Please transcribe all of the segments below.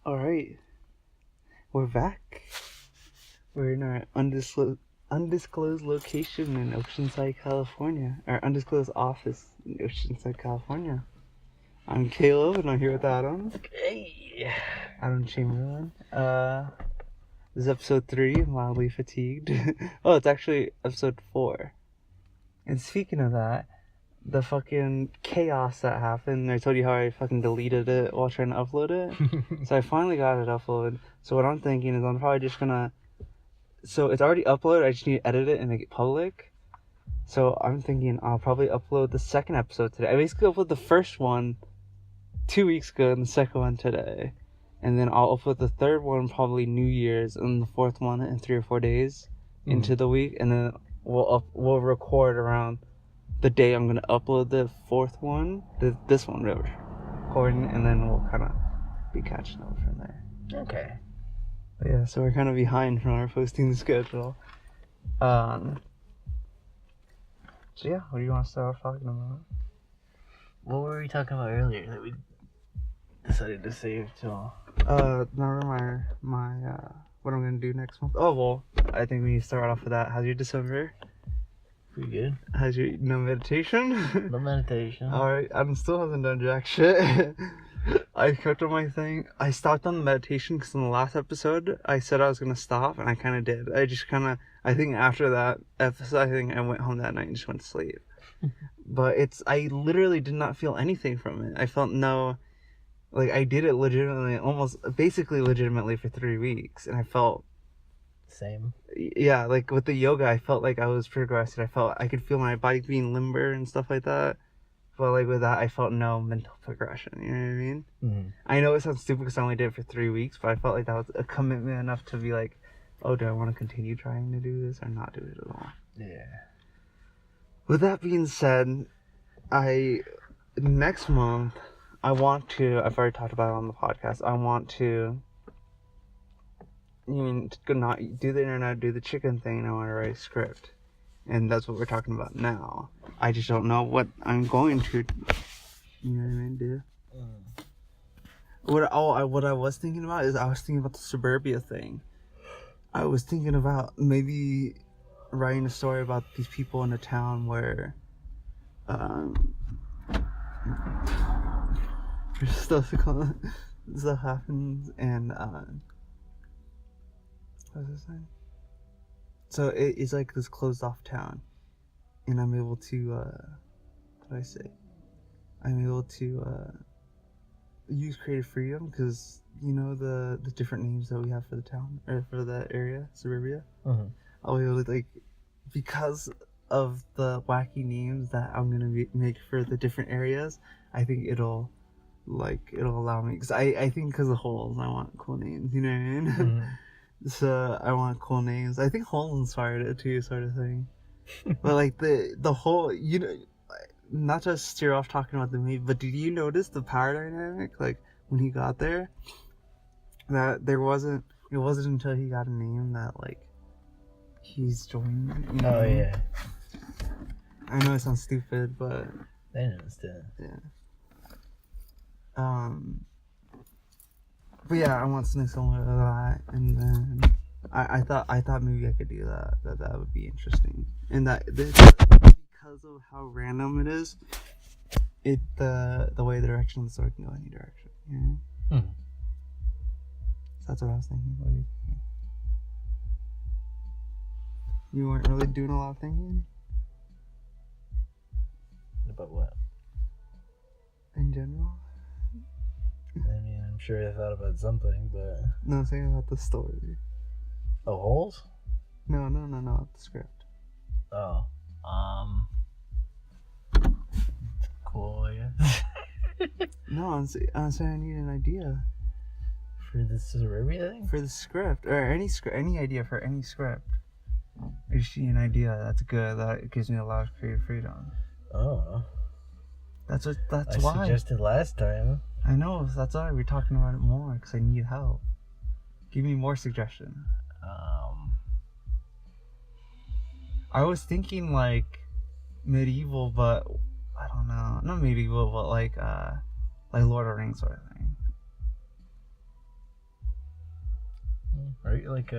All right, we're back. We're in our undisclosed location in Oceanside, California. Our undisclosed office in Oceanside, California. I'm Caleb, and I'm here with Adam. Hey. Adam Chamberlain. This is episode 3, Mildly Fatigued. Oh, it's actually episode 4. And speaking of that, the fucking chaos that happened, I told you how I fucking deleted it while trying to upload it. So I finally got it uploaded. So what I'm thinking is I'm probably just gonna... So it's already uploaded, I just need to edit it and make it public. So I'm thinking I'll probably upload the second episode today. I basically uploaded the first one 2 weeks ago and the second one today. And then I'll upload the third one probably New Year's and the fourth one in 3 or 4 days into the week. And then we'll record around the day I'm going to upload the fourth one. This one we're recording, and then we'll kind of be catching up from there. Okay. But yeah, so we're kind of behind from our posting schedule. So yeah, what do you want to start off talking about? What were we talking about earlier that we decided to save till? Remember my what I'm gonna do next month. Oh well, I think we need to start off with that. How's your December? Pretty good. How's your meditation? No meditation. Alright, I still haven't done jack shit. I kept on my thing. I stopped on the meditation because in the last episode I said I was gonna stop, and I kind of did. I think after that episode, I think I went home that night and just went to sleep. But I literally did not feel anything from it. I felt no, like I did it basically legitimately for 3 weeks, and I felt Same. yeah, like with the yoga, I felt like I was progressing. I could feel my body being limber and stuff like that. But like with that, I felt no mental progression. You know what I mean? Mm-hmm. I know it sounds stupid because I only did it for 3 weeks, but I felt like that was a commitment enough to be like, oh, do I want to continue trying to do this or not do it at all? Yeah. With that being said, next month I've already talked about it on the podcast. I want to, not do the internet, do the chicken thing. I want to write a script. And that's what we're talking about now. I just don't know what I'm going to, you know what I mean, do. What I was thinking about is I was thinking about the suburbia thing. I was thinking about maybe writing a story about these people in a town where stuff happens, and what was I saying? So it's like this closed off town, and I'm able to what did I say? I'm able to use creative freedom because the different names that we have for the town or for the area, suburbia. Mm-hmm. I'll be able to, because of the wacky names that I'm gonna make for the different areas, I think it'll allow me, because I think because of holes I want cool names, you know what I mean? Mm-hmm. So I want cool names. I think holes inspired it too, sort of thing. But like the whole, not to steer off talking about the movie, but did you notice the power dynamic, like when he got there, that it wasn't until he got a name that like he's joined, you know? Oh yeah. I know it sounds stupid, but I understand. yeah. But yeah, I want something similar to that, and then I thought maybe I could do that. That would be interesting, and because of how random it is, the way the direction of the story can go any direction. You know? Mm-hmm. So that's what I was thinking. What are you thinking? You weren't really doing a lot of thinking About what? in general. I mean, I'm sure I thought about something, but No, I'm saying about the story. oh, holes? No, the script. Oh, cool, I guess. No, I'm saying I need an idea For the suburbia thing? for the script, or any idea for any script. I just need an idea that's good, that gives me a lot of creative freedom. Oh. That's I why. suggested last time. I know, that's why we're talking about it more, because I need help. Give me more suggestions. I was thinking like medieval, but I don't know. Not medieval, but like Lord of the Rings sort of thing. Right? Like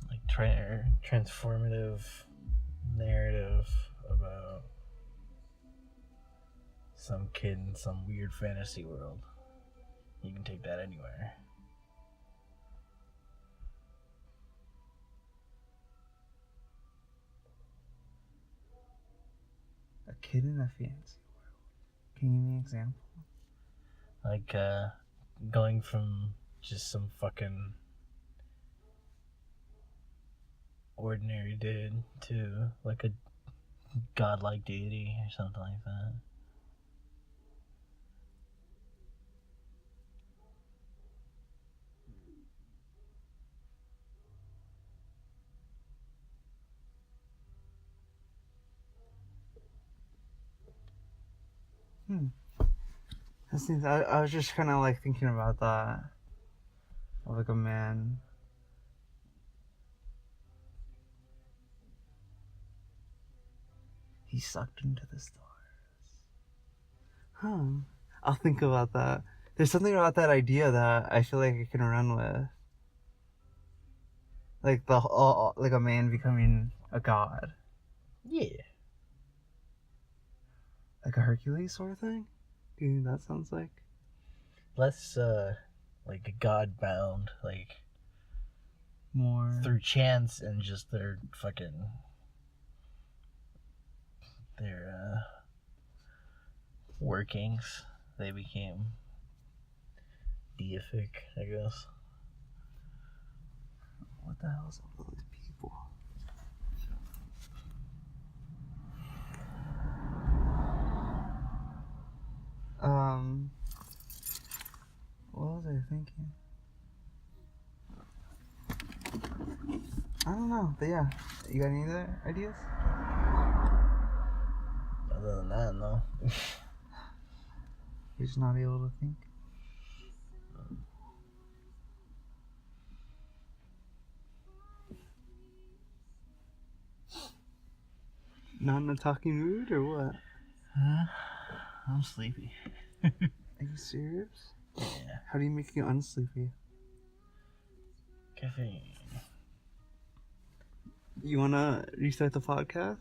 like transformative narrative about some kid in some weird fantasy world. You can take that anywhere. A kid in a fantasy world. Can you give me an example? Like going from just some fucking ordinary dude to like a godlike deity or something like that. I was just kind of like thinking about that. Like a man. He sucked into the stars. Huh. I'll think about that. There's something about that idea that I feel like I can run with. Like like a man becoming a god. Yeah. Like a Hercules sort of thing? Do you think that sounds like? Less like a god bound, like More through chance and just their workings, they became deific, I guess. What the hell is up with these people? What was I thinking? I don't know, but yeah. You got any other ideas? Other than that, no. You're just not able to think? Not in a talking mood or what? I'm sleepy. Are you serious? Yeah. How do you make you unsleepy? Caffeine. You wanna restart the podcast?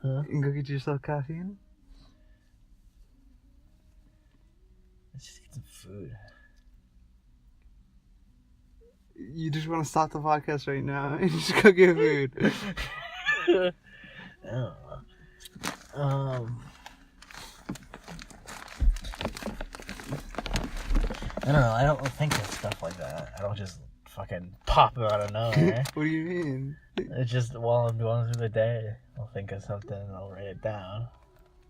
Huh? And go get yourself caffeine? Let's just get some food. You just wanna stop the podcast right now and just go get food. I don't know. I don't know. I don't think of stuff like that. I don't just fucking pop out of nowhere. What do you mean? It's just while I'm going through the day, I'll think of something and I'll write it down.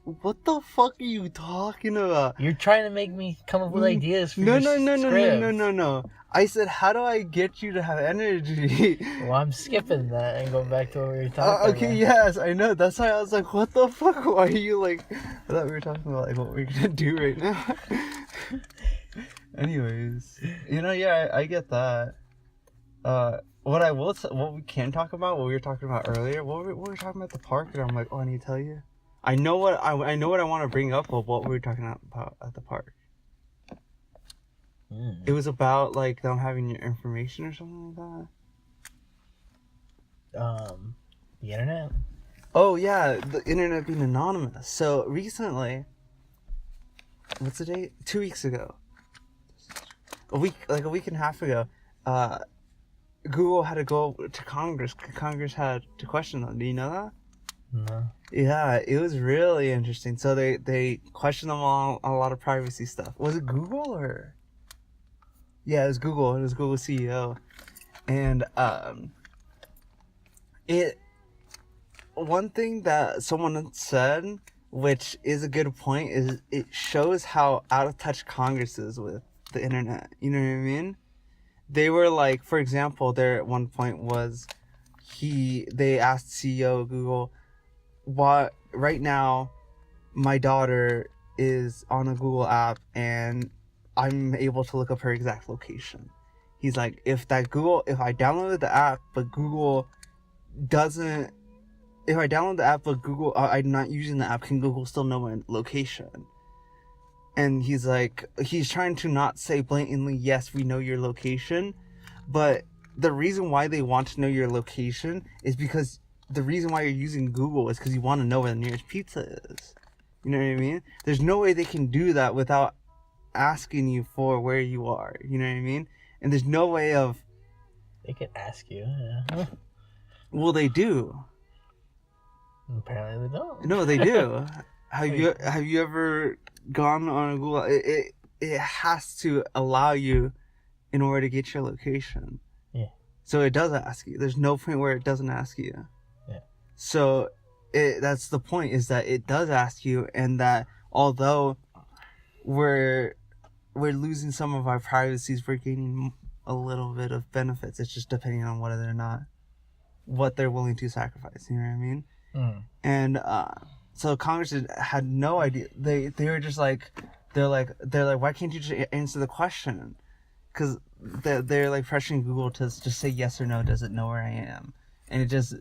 What the fuck are you talking about? You're trying to make me come up with ideas for No, your no, no, no, script. no, no, no, no. I said, how do I get you to have energy? Well, I'm skipping that and going back to what we were talking okay, about. yes, I know. That's why I was like, what the fuck? Why are you like... I thought we were talking about like what we're gonna do right now. Anyways, yeah, I get that. What we can talk about, what we were talking about earlier, what we were talking about at the park, and I'm like, oh, I need to tell you. I know what I want to bring up of what we were talking about at the park. It was about like them having your information or something like that. The internet. Oh yeah, the internet being anonymous. So recently, what's the date? 2 weeks ago. A week and a half ago, Google had to go to Congress. Congress had to question them. Do you know that? No. Yeah, it was really interesting. So they questioned them on a lot of privacy stuff. Was it Google or? Yeah, it was Google. It was Google CEO, and one thing that someone said, which is a good point, is it shows how out of touch Congress is with the internet. You know what I mean? They were like, for example, there at one point was they asked CEO of Google, what right now my daughter is on a Google app and I'm able to look up her exact location. He's like, if I downloaded the app but Google doesn't if I download the app but Google, I'm not using the app, can Google still know my location? And he's like, he's trying to not say blatantly, yes, we know your location, but the reason why they want to know your location is because the reason why you're using Google is because you want to know where the nearest pizza is. You know what I mean? There's no way they can do that without asking you for where you are. You know what I mean? And there's no way of... They could ask you, yeah. Well, they do. Apparently they don't. No, they do. Have you ever gone on a Google? It has to allow you in order to get your location. Yeah. So it does ask you. There's no point where it doesn't ask you. Yeah. So that's the point, is that it does ask you, and that although we're losing some of our privacies, we're gaining a little bit of benefits. It's just depending on whether or not what they're willing to sacrifice. You know what I mean? Mm. And so Congress had no idea. They were just like, they're like, why can't you just answer the question? Because they're like pressuring Google to just say yes or no. Does it know where I am? And it just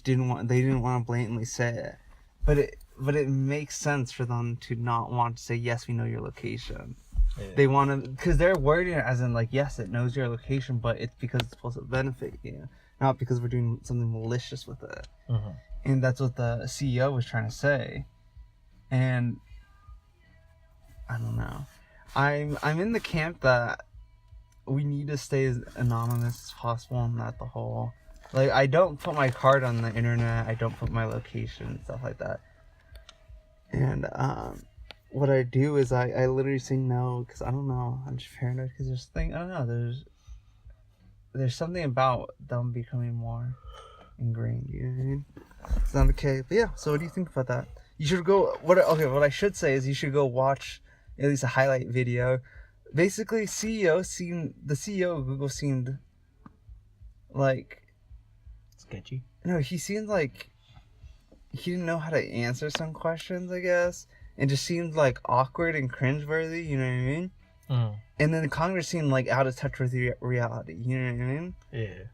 didn't want. They didn't want to blatantly say it, but it makes sense for them to not want to say yes, we know your location. Yeah. They want to, because they're wording it as in like, yes, it knows your location, but it's because it's supposed to benefit you, not because we're doing something malicious with it. Mm-hmm. And that's what the CEO was trying to say. And I don't know. I'm in the camp that we need to stay as anonymous as possible, and not the whole, like, I don't put my card on the internet, I don't put my location, stuff like that. And what I do is I literally say no, because I don't know, I'm just paranoid, because I don't know, there's something about them becoming more ingrained, you know what I mean? It's not okay. But yeah, so what do you think about that? You should go, what I should say is you should go watch at least a highlight video. Basically, the CEO of Google seemed like... Sketchy? No, he seemed like he didn't know how to answer some questions, I guess. And just seemed like awkward and cringeworthy, you know what I mean? Mm. And then Congress seemed like out of touch with reality, you know what I mean? Yeah.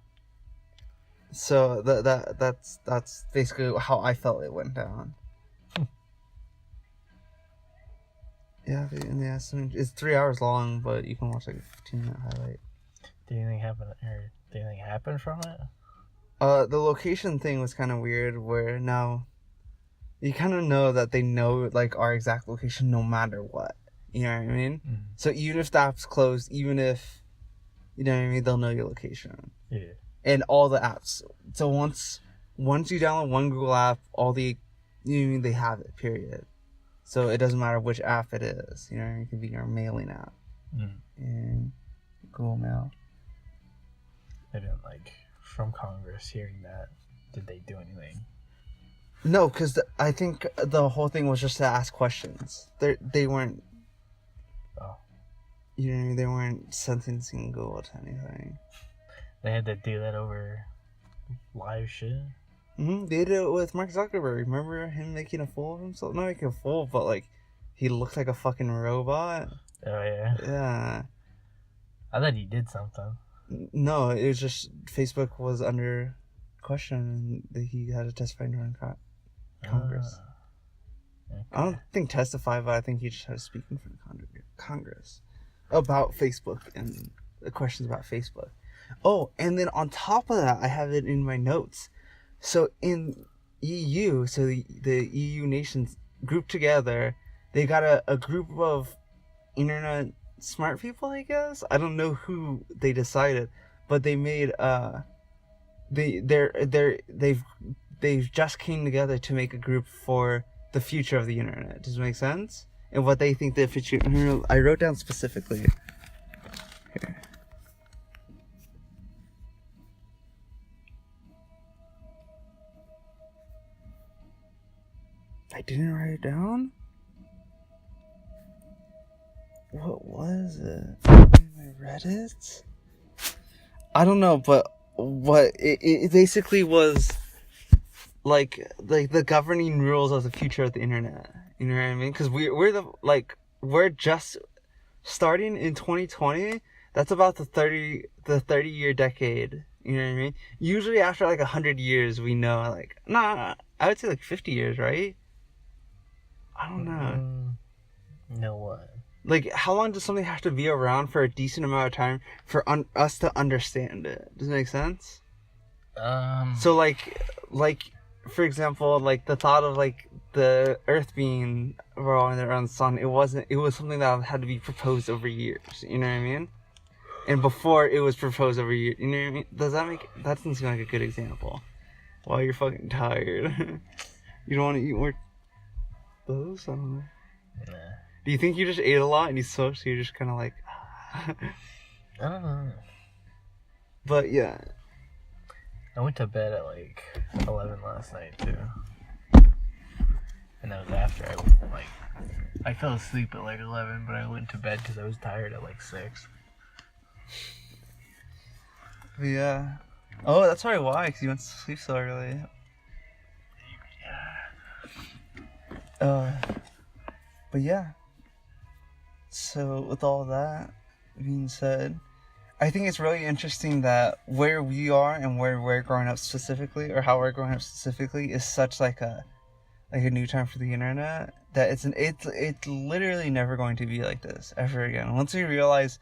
So that's basically how I felt it went down. Yeah, it's 3 hours long, but you can watch like a 15-minute highlight. Did anything happen from it? The location thing was kind of weird, where now you kind of know that they know like our exact location no matter what. You know what I mean? Mm. So even if the app's closed, even if, you know what I mean, they'll know your location. Yeah. And all the apps. So once you download one Google app, all the, you know what I mean, they have it, period. So it doesn't matter which app it is. You know, it could be your mailing app. Mm. And Google Mail. I didn't like, from Congress hearing that, did they do anything? No, because I think the whole thing was just to ask questions. They weren't... Oh. You know what I mean? They weren't sentencing Google to anything. They had to do that over live shit? Mm-hmm. They did it with Mark Zuckerberg. Remember him making a fool of himself? Not making a fool, but like, he looked like a fucking robot. Oh, yeah? Yeah. I thought he did something. No, it was just Facebook was under question and he had to testify during Congress. Okay. I don't think testify, but I think he just had to speak in front of Congress about Facebook and the questions about Facebook. Oh, and then on top of that, I have it in my notes. So in EU, so the EU nations grouped together, they got a group of internet smart people, I guess. I don't know who they decided, but they made they've just came together to make a group for the future of the internet. Does it make sense? And what they think the future. I wrote down specifically. Here. I didn't write it down? What was it? I read it? I don't know, but what it basically was like the governing rules of the future of the internet. You know what I mean? Because we're just starting in 2020. That's about the 30-year decade You know what I mean? Usually after like 100 years, we know like, nah, I would say like 50 years, right? I don't know. Know what? Like, how long does something have to be around for a decent amount of time for us to understand it? Does it make sense? So like, for example, like the thought of like the Earth being revolving around the sun, it was something that had to be proposed over years. You know what I mean? And before it was proposed over years, you know what I mean? That doesn't seem like a good example? Wow, you're fucking tired. You don't want to eat more those? I don't know. Nah. Do you think you just ate a lot and you smoked, so you're just kind of like... I don't know. But yeah. I went to bed at like 11 last night too. And that was after I fell asleep at like 11, but I went to bed because I was tired at like 6. Yeah. Oh, that's probably why, because you went to sleep so early. But yeah. So with all that being said, I think it's really interesting that where we are and where we're growing up specifically, or how we're growing up specifically, is such like a new time for the internet that it's literally never going to be like this ever again. Once we realize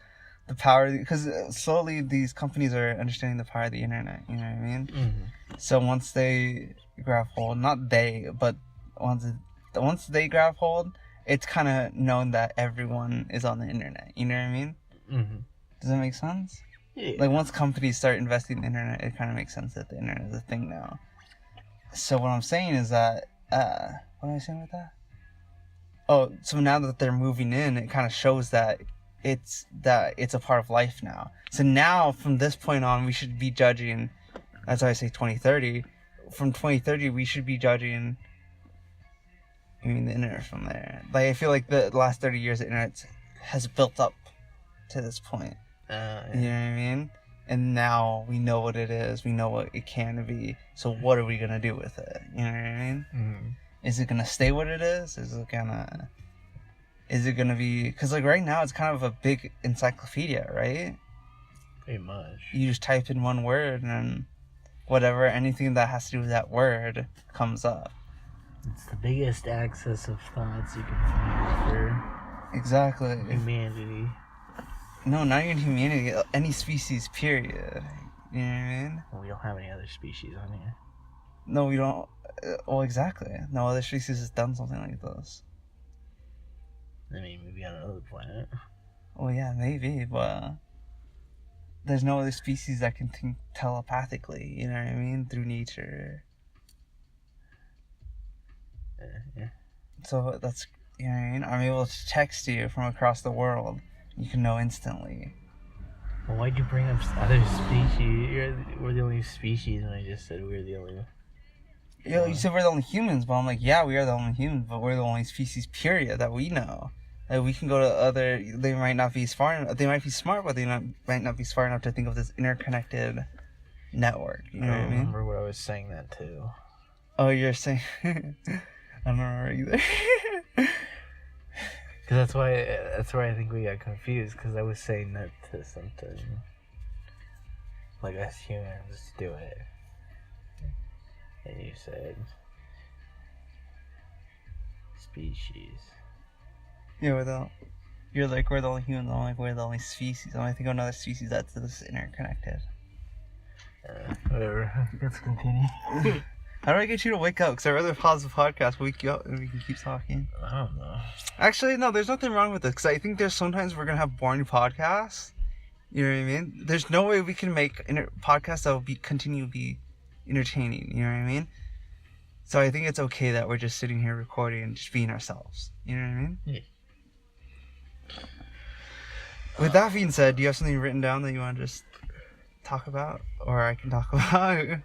the power, because slowly these companies are understanding the power of the internet. You know what I mean? Mm-hmm. So once they grab hold, not they, but once they grab hold, it's kind of known that everyone is on the internet. You know what I mean? Mm-hmm. Does that make sense? Yeah. Like, once companies start investing in the internet, it kind of makes sense that the internet is a thing now. So what I'm saying is that, what am I saying with that? Oh, so now that they're moving in, it kind of shows that it's a part of life now. So now, from this point on, we should be judging, that's why I say 2030. From 2030, we should be judging, the internet from there. Like, I feel like the last 30 years, the internet has built up to this point. Yeah. You know what I mean? And now we know what it is. We know what it can be. So what are we going to do with it? You know what I mean? Mm-hmm. Is it going to stay what it is? Is it going to be... Because, like, right now, it's kind of a big encyclopedia, right? Pretty much. You just type in one word, and then anything that has to do with that word comes up. It's the biggest access of thoughts you can find for Exactly. humanity. No, not even humanity. Any species, period. You know what I mean? Well, we don't have any other species on here. No, we don't. Well, exactly. No other species has done something like this. I mean, maybe on another planet. Well, yeah, maybe, but there's no other species that can think telepathically, you know what I mean? Through nature. Yeah. So that's, you know what I mean? I'm able to text you from across the world. You can know instantly. Well, why'd you bring up other species? We're the only species, and I just said we're the only... Yo, you said we're the only humans, but I'm like, yeah, we are the only humans, but we're the only species, period, that we know. Like, we can go to other... They might not be smart. They might be smart, but they might not be smart enough to think of this interconnected network. You know what I mean? remember what I was saying that too. Oh, you're saying... I don't remember either. Because that's why I think we got confused, because I was saying that to something. Like, us humans do it. And you said... species. Yeah, you're like, we're the only humans. I'm like, we're the only species. I'm like, think of another species that's this interconnected. Whatever. Let's continue. How do I get you to wake up? Because I'd rather pause the podcast, wake you up, and we can keep talking. I don't know. Actually, no, there's nothing wrong with this. Because I think there's sometimes we're going to have boring podcasts. You know what I mean? There's no way we can make podcasts that will continue to be entertaining. You know what I mean? So I think it's okay that we're just sitting here recording and just being ourselves. You know what I mean? Yeah. With that being said, do you have something written down that you want to just talk about? Or I can talk about?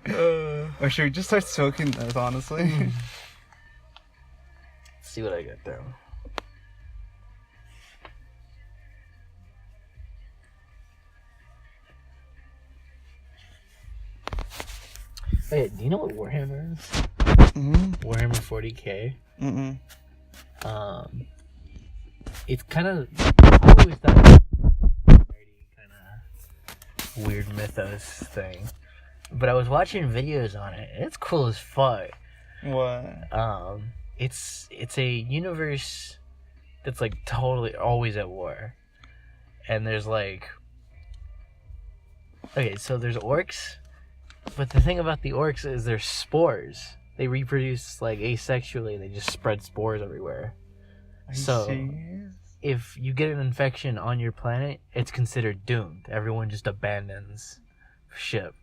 Or should we just start soaking this, honestly? Let's see what I got down. Wait, do you know what Warhammer is? Warhammer 40k. It's kind of... I always thought it was a nerdy kind of weird mythos thing. But I was watching videos on it, and it's cool as fuck. What? It's a universe that's like totally always at war, and there's like, okay, so there's orcs, but the thing about the orcs is they're spores. They reproduce like asexually. They just spread spores everywhere. So serious? if you get an infection on your planet, it's considered doomed. Everyone just abandons ship.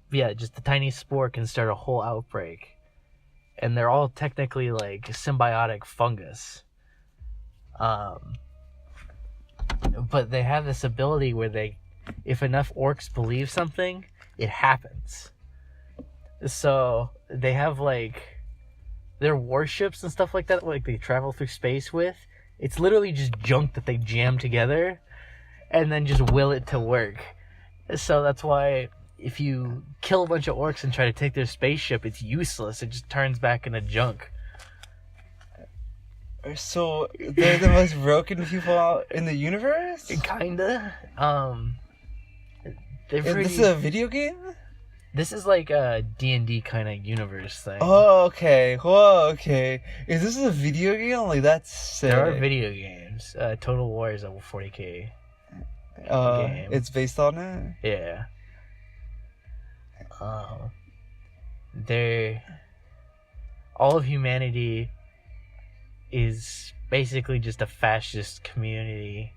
Yeah, just the tiny spore can start a whole outbreak. And they're all technically like symbiotic fungus. But they have this ability where if enough orcs believe something, it happens. So they have like their warships and stuff like that, like they travel through space with. It's literally just junk that they jam together and then just will it to work. So that's why if you kill a bunch of orcs and try to take their spaceship, it's useless. It just turns back into junk. So they're the most broken people out in the universe? Kinda. This is a video game? This is like a D&D kind of universe thing. Oh, okay. Whoa, okay. Is this a video game? Like, that's sick. There are video games. Total War is a 40K game. It's based on it? Yeah. All of humanity is basically just a fascist community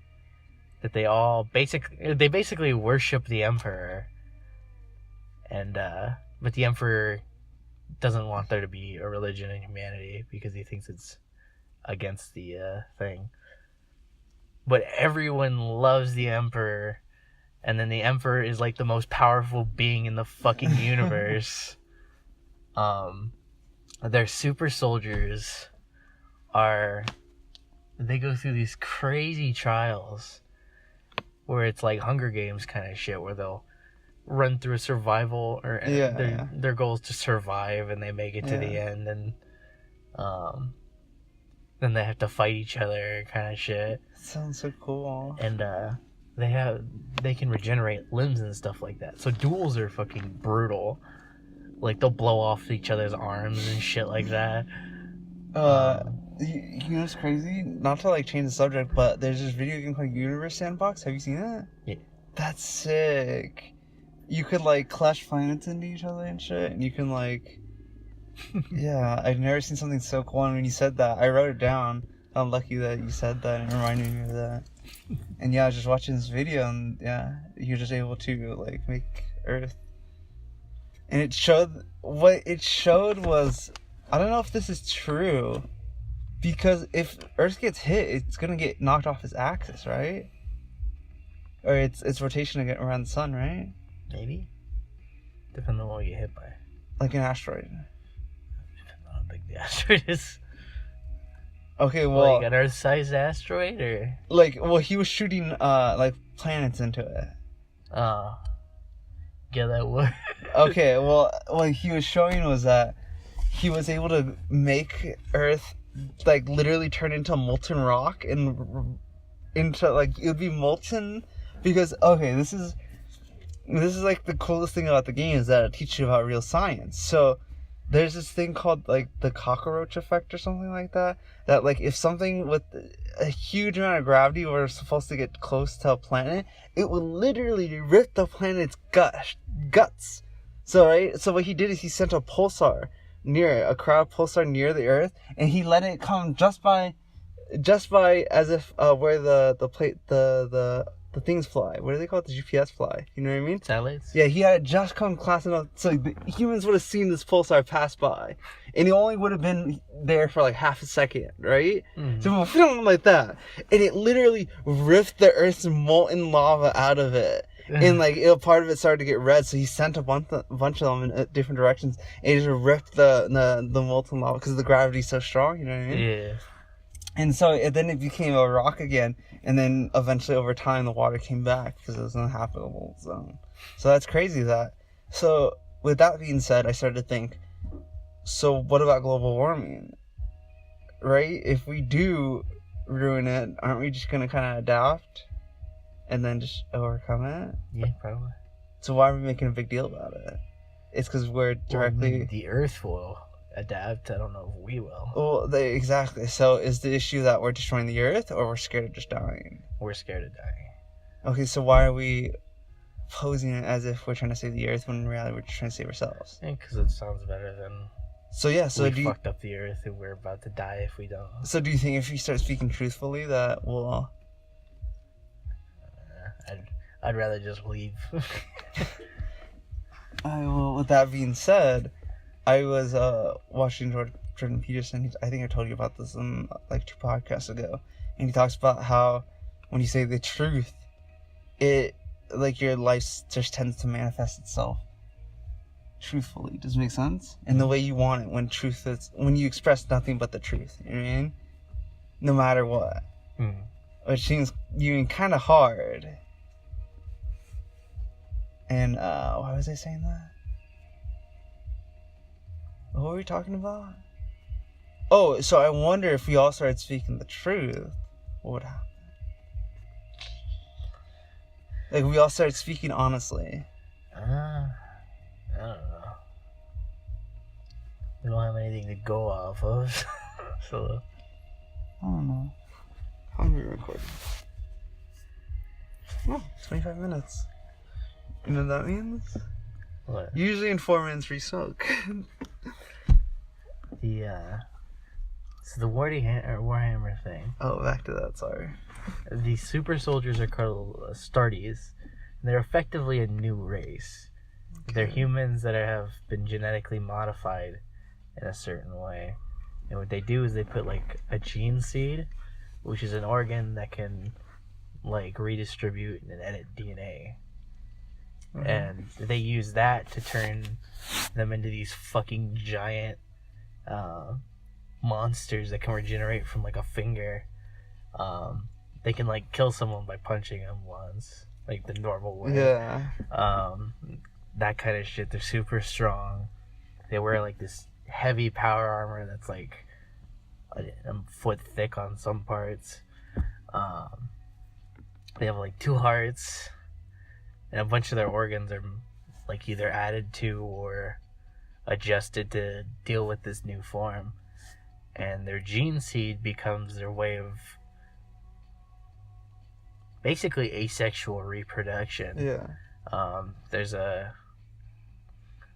that they basically worship the Emperor. And but the Emperor doesn't want there to be a religion in humanity because he thinks it's against the thing. But everyone loves the Emperor, and then the Emperor is like the most powerful being in the fucking universe. Their super soldiers they go through these crazy trials where it's like Hunger Games kind of shit, where they'll run through a survival, or their goal is to survive, and they make it to the end, and then they have to fight each other, kind of shit. Sounds so cool. And they can regenerate limbs and stuff like that. So duels are fucking brutal. Like they'll blow off each other's arms and shit like that. You know what's crazy? Not to like change the subject, but there's this video game called Universe Sandbox. Have you seen that? Yeah. That's sick. You could like clash planets into each other and shit, and you can like, yeah, I've never seen something so cool. And when you said that, I wrote it down. I'm lucky that you said that and reminded me of that. And yeah, I was just watching this video, and yeah, you're just able to like make Earth. And what it showed was, I don't know if this is true, because if Earth gets hit, it's gonna get knocked off its axis, right? Or its rotation around the sun, right? Maybe. Depending on what you get hit by. Like an asteroid. Depending on how big the asteroid is. Okay, well, like an Earth-sized asteroid, or he was shooting like planets into it. Oh, yeah, that would. Okay, well, what he was showing was that he was able to make Earth like literally turn into molten rock and into like it would be molten because this is like the coolest thing about the game is that it teaches you about real science. So there's this thing called like the cockroach effect or something like that. That like if something with a huge amount of gravity were supposed to get close to a planet, it would literally rip the planet's guts. So what he did is he sent a pulsar a crowd pulsar near the Earth, and he let it come just by as if where the things fly. What do they call it? The GPS fly. You know what I mean? Satellites? Yeah, he had it just come close enough so the humans would have seen this pulsar pass by. And he only would have been there for like half a second, right? Mm. So something like that. And it literally ripped the Earth's molten lava out of it. And like part of it started to get red, so he sent a bunch of them in different directions, and he just ripped the molten lava because the gravity's so strong. You know what I mean? Yeah. And so then it became a rock again, and then eventually over time the water came back because it was an habitable zone. So that's crazy that. So with that being said, I started to think, so what about global warming? Right? If we do ruin it, aren't we just going to kind of adapt and then just overcome it? Yeah, probably. So why are we making a big deal about it? It's because we're directly... Well, the Earth will adapt. I don't know if we will. Well, exactly. So is the issue that we're destroying the Earth, or we're scared of just dying? We're scared of dying. Okay, so why are we posing it as if we're trying to save the Earth when in reality we're just trying to save ourselves? Because it sounds better than... So yeah, so we fucked up the Earth and we're about to die if we don't. So do you think if we start speaking truthfully that we'll... I'd rather just leave. Well, with that being said, I was watching Jordan Peterson. I think I told you about this in like 2 podcasts ago, and he talks about how when you say the truth, it like your life just tends to manifest itself truthfully. Does it make sense? And the way you want it, when you express nothing but the truth. You know what I mean? No matter what. Which seems kind of hard. And why was I saying that? What were we talking about? Oh, so I wonder if we all started speaking the truth, what would happen? Like, we all started speaking honestly. I don't know. We don't have anything to go off of. So I don't know. How long are we recording? Oh, 25 minutes. You know what that means? What? Usually in 4 minutes we soak. So the Warhammer thing. Oh, back to that, sorry. The super soldiers are called Astartes. They're effectively a new race. Okay. They're humans that have been genetically modified in a certain way. And what they do is they put like a gene seed, which is an organ that can like redistribute and edit DNA. Mm-hmm. And they use that to turn them into these fucking giant monsters that can regenerate from like a finger. They can like kill someone by punching them once, like the normal way. Yeah. That kind of shit. They're super strong. They wear like this heavy power armor that's like a foot thick on some parts. They have like 2 hearts, and a bunch of their organs are like either added to or adjusted to deal with this new form. And their gene seed becomes their way of basically asexual reproduction. Yeah. There's a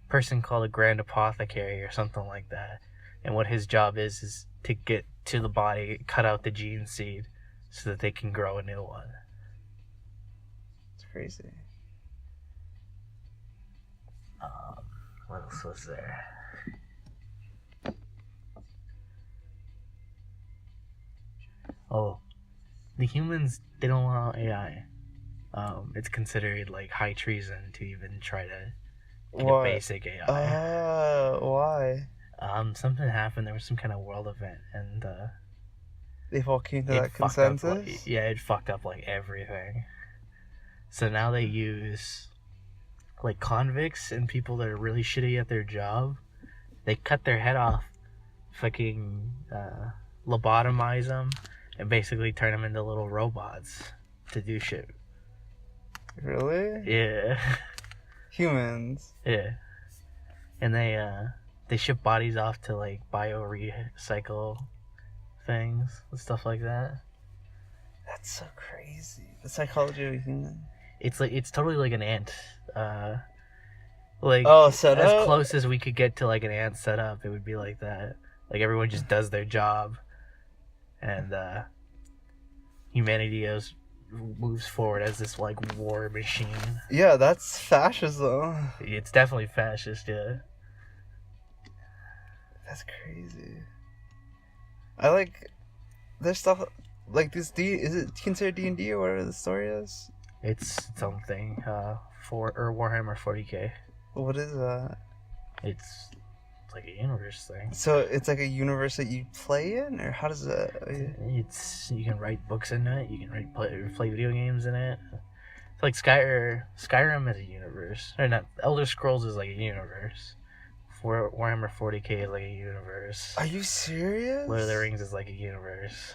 person called a Grand Apothecary or something like that. And what his job is to get to the body, cut out the gene seed so that they can grow a new one. It's crazy. What else was there? Oh, the humans, they don't allow AI. It's considered like high treason to even try to get a basic AI. Why? Something happened. There was some kind of world event, and they've all came to that consensus. It fucked up like everything. So now they use like convicts and people that are really shitty at their job. They cut their head off, fucking lobotomize them, and basically turn them into little robots to do shit. Really? Yeah. Humans. Yeah. And they ship bodies off to like bio-recycle things and stuff like that. That's so crazy. The psychology of a human. It's totally like an ant. Like as close as we could get to like an ant setup, it would be like that. Like everyone just does their job, and humanity moves forward as this like war machine. Yeah, that's fascism. It's definitely fascist, yeah. That's crazy. I like there's stuff like this. Is it considered D&D or whatever the story is? It's something Warhammer 40k. What is that? It's like a universe thing. So it's like a universe that you play in, or how does that? You can write books in it. You can play video games in it. It's like Skyrim is a universe, or not? Elder Scrolls is like a universe. Warhammer 40k is like a universe. Are you serious? Lord of the Rings is like a universe.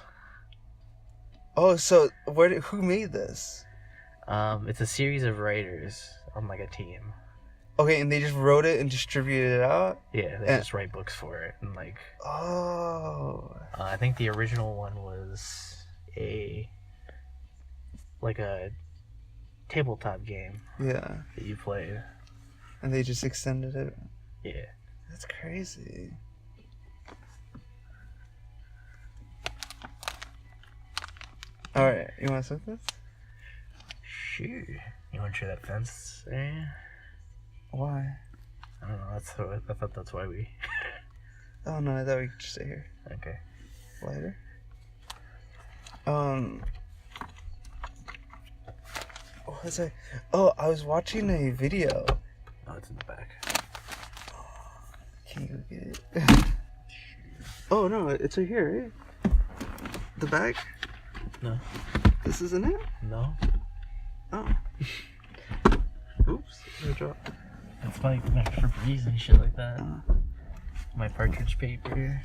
Oh, so who made this? It's a series of writers. on like a team. Okay, and they just wrote it and distributed it out? Yeah, they just write books for it and like. Oh. I think the original one was a tabletop game. Yeah. That you played. And they just extended it? Yeah. That's crazy. Alright, you want to set this? Sure. You want to try that fence there? Why? I don't know. I thought that's why we. Oh no, I thought we could just stay here. Okay. Lighter? What was I? Oh, I was watching a video. Oh, it's in the back. Can you get it? Oh no, it's right here, right? The bag? No. This isn't it? No. Oh. Oops. I dropped. It's like Febreze and shit like that. My partridge paper.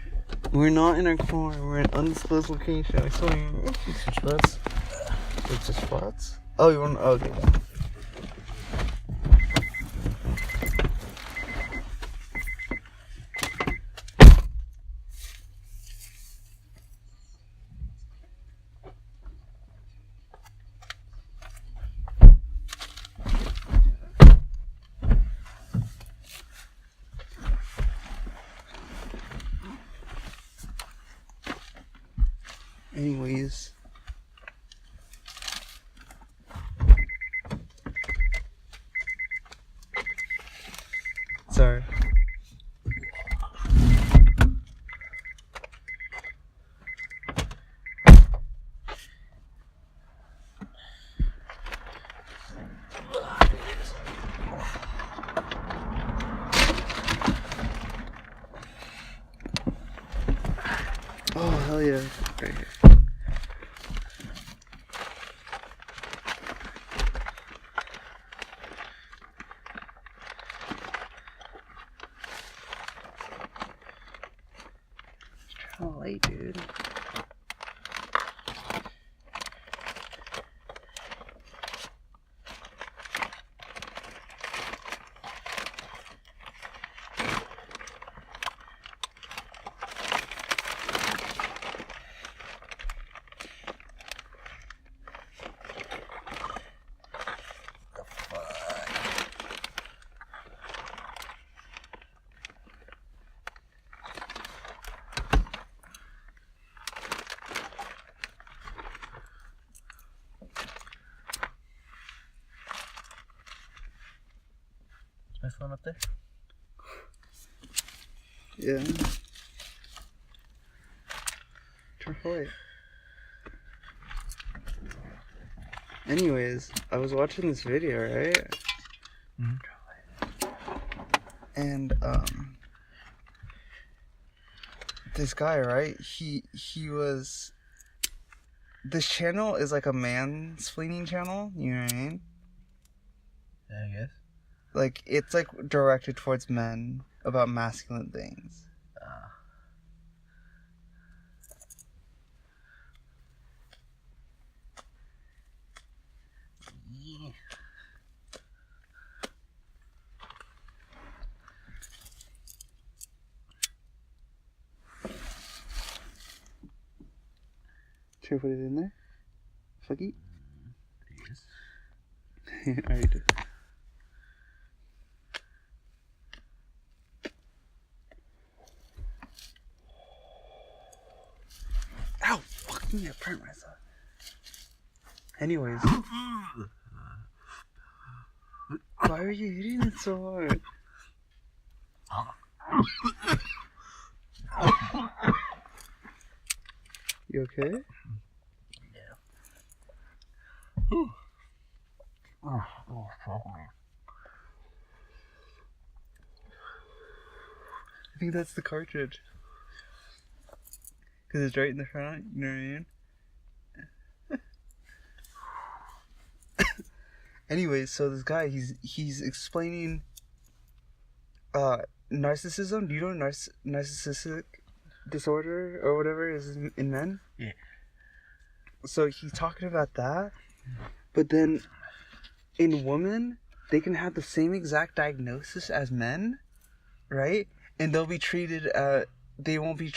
We're not in our car. We're in an undisclosed location. I swear. Switch spots. It's just spots. Oh, you want? Okay. Anyways. Sorry. Oh, hell yeah. Right here. Oh, light, dude. My phone up there? Yeah. Turn away. Anyways, I was watching this video, right? Mm-hmm. And this guy, right? He was. This channel is like a mansplaining channel. You know what I mean? Yeah, I guess. Like it's like directed towards men about masculine things. Yeah. Should I put it in there? Fucky? Yes. Alright. Ow! Fuck me, I burnt myself. Anyways. Why are you hitting it so hard? You okay? Yeah. Oh, fuck me. I think that's the cartridge. Because it's right in the front, you know what I mean? Anyways, so this guy, he's explaining narcissism. Do you know narcissistic disorder or whatever is in men? Yeah. So he's talking about that, but then in women, they can have the same exact diagnosis as men, right? And they'll be treated. They won't be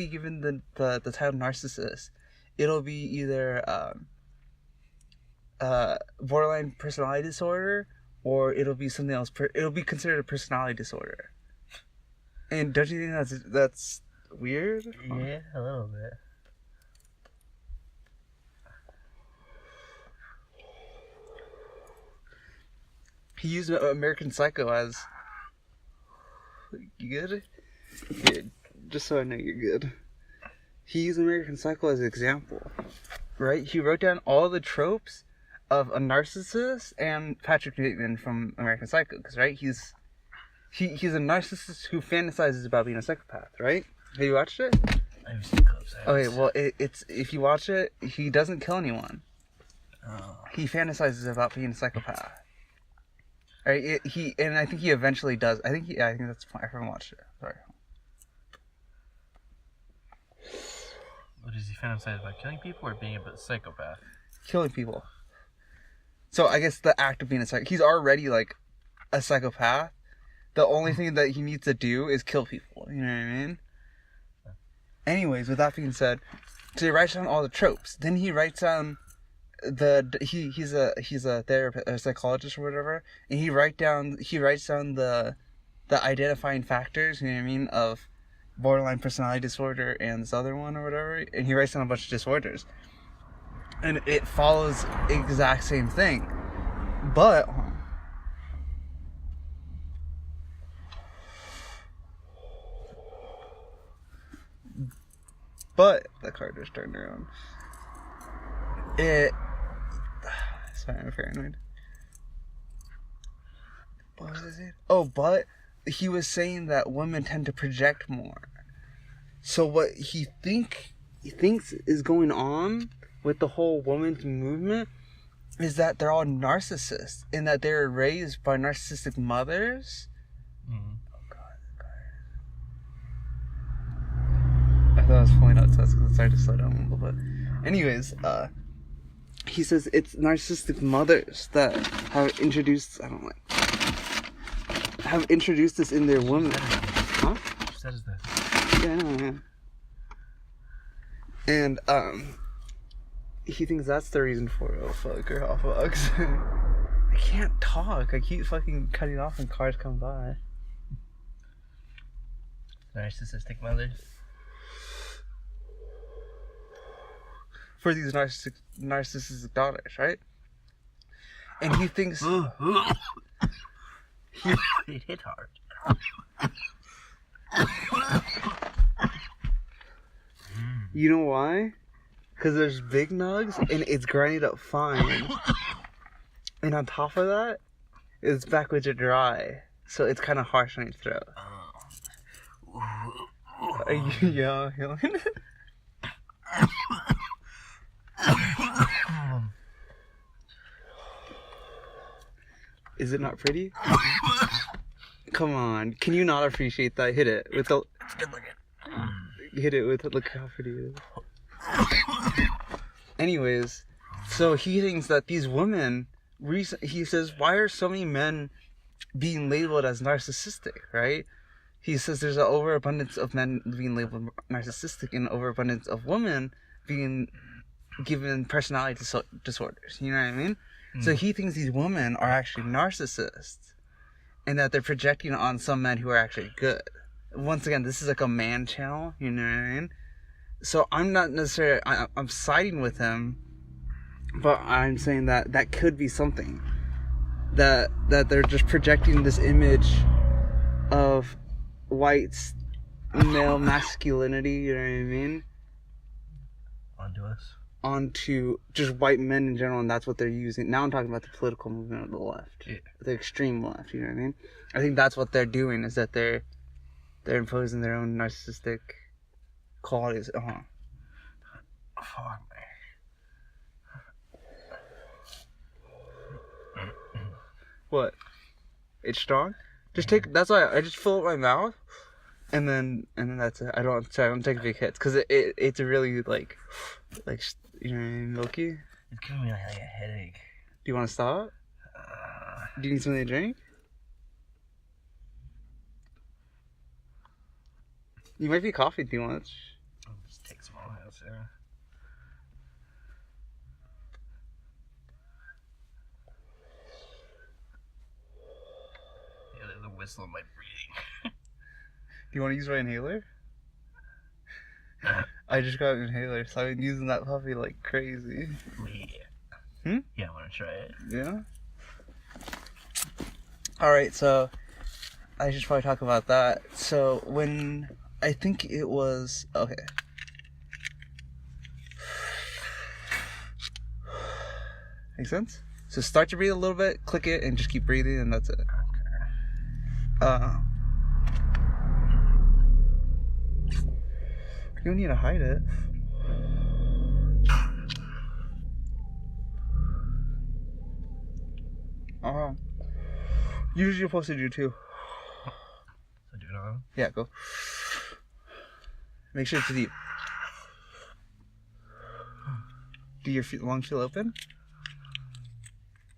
given the title narcissist. It'll be either borderline personality disorder, or it'll be something else. It'll be considered a personality disorder. And don't you think that's weird? Yeah, a little bit. He used American Psycho as... You good? Yeah, just so I know you're good. He used American Psycho as an example, right? He wrote down all the tropes of a narcissist and Patrick Bateman from American Psycho, because right, he's a narcissist who fantasizes about being a psychopath, right? Have you watched it? I've seen clips. Okay, well, it's if you watch it, he doesn't kill anyone. Oh. He fantasizes about being a psychopath. Right? And I think he eventually does. I think that's fine. I haven't watched it. Sorry. What does he fantasize about? Killing people or being a psychopath? Killing people. So I guess the act of being a psychopath. He's already like a psychopath. The only thing that he needs to do is kill people. You know what I mean? Anyways, with that being said, so he writes down all the tropes. Then he writes down he's a therapist, a psychologist or whatever, and he writes down the identifying factors, you know what I mean, of borderline personality disorder and this other one or whatever, and he writes down a bunch of disorders, and it follows exact same thing, but the car just turned around. Sorry, I'm paranoid. What was it? Oh, but he was saying that women tend to project more. So what he thinks is going on with the whole women's movement is that they're all narcissists and that they're raised by narcissistic mothers. Mm-hmm. Oh God. I thought I was pulling out tests because it's hard to slow down a little bit. Anyways, he says it's narcissistic mothers that have introduced this in their women. Huh? Who says this? Yeah, I know, yeah. And he thinks that's the reason for it. Oh fuck, or hot fucks. I can't talk. I keep fucking cutting off when cars come by. Narcissistic mothers. For these narcissistic daughters, right? And he thinks it hit hard. You know why? Because there's big nugs and it's grinded up fine. And on top of that, it's backwards or dry. So it's kind of harsh on your throat. Are you yelling? Is it not pretty? Come on. Can you not appreciate that? Hit it with the... It's good looking. Hit it with... Look how pretty it is. Anyways, so he thinks that these women... He says, why are so many men being labeled as narcissistic, right? He says there's an overabundance of men being labeled narcissistic and overabundance of women being given personality disorders. You know what I mean? So he thinks these women are actually narcissists and that they're projecting on some men who are actually good. Once again, this is like a man channel, you know what I mean? So I'm not necessarily, I'm siding with him, but I'm saying that could be something. That they're just projecting this image of white male masculinity, you know what I mean? Onto us. Onto just white men in general, and that's what they're using. Now I'm talking about the political movement of the left, the extreme left. You know what I mean? I think that's what they're doing, is that they're imposing their own narcissistic qualities. Fuck me. What? It's strong. Just take. That's why I just fill up my mouth, and then that's it. I don't take big hits because it's a really like. You know what I mean, milky? It's giving me like a headache. Do you want to stop? Do you need something to drink? You might be coughing too much. I'll just take some more else, yeah. Yeah, there's a whistle in my breathing. Do you want to use my inhaler? I just got an inhaler, so I've been using that puppy like crazy. Yeah. Yeah, I want to try it. Yeah? Alright, so I should probably talk about that. So when I think it was okay. Make sense? So start to breathe a little bit, click it, and just keep breathing, and that's it. You don't need to hide it. Usually you're supposed to do too. So do it on? Yeah, go. Make sure it's deep. Do your lungs feel open?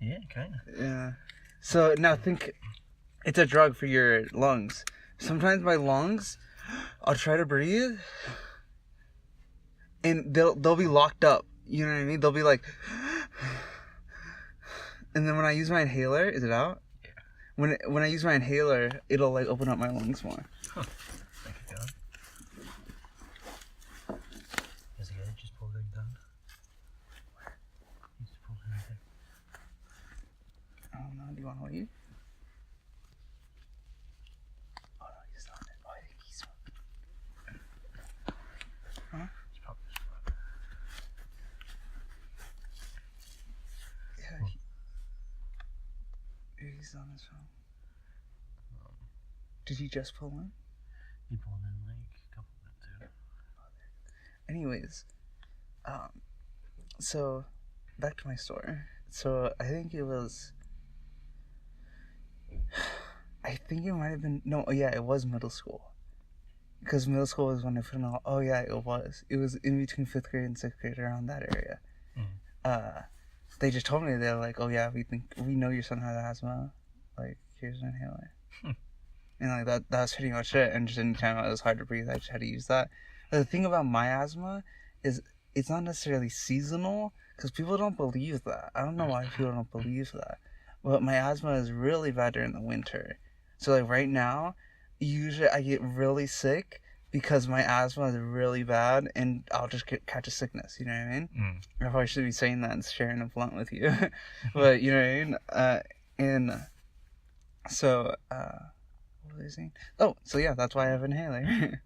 Yeah, kind of. Yeah. So now think, it's a drug for your lungs. Sometimes my lungs, I'll try to breathe, and they'll be locked up. You know what I mean? They'll be like, and then when I use my inhaler, is it out? Yeah. When I use my inhaler, it'll like open up my lungs more. Huh. Make it down. Is it good? Just pull it down. You just pull it right there. I don't know. Do you want to wait? Oh no, he's not. Oh, I think he's. Huh? It's probably Yeah. He's on his phone. Did he just pull in? he pulled in like a couple minutes ago. Anyways, so back to my story. So I think it might have been it was middle school, because middle school was when I put in all. Oh yeah, it was in between 5th grade and 6th grade, around that area. They just told me, they're like, oh yeah, we know your son has asthma, like here's an inhaler. And like that's pretty much it. And just anytime it was hard to breathe, I just had to use that. But the thing about my asthma is it's not necessarily seasonal, because people don't believe that. I don't know why people don't believe that. But my asthma is really bad during the winter. So like right now, usually I get really sick because my asthma is really bad, and I'll just catch a sickness. You know what I mean? I probably should be saying that and sharing a blunt with you. But you know what I mean? And so what was I saying? Oh, so yeah, that's why I have an inhaler.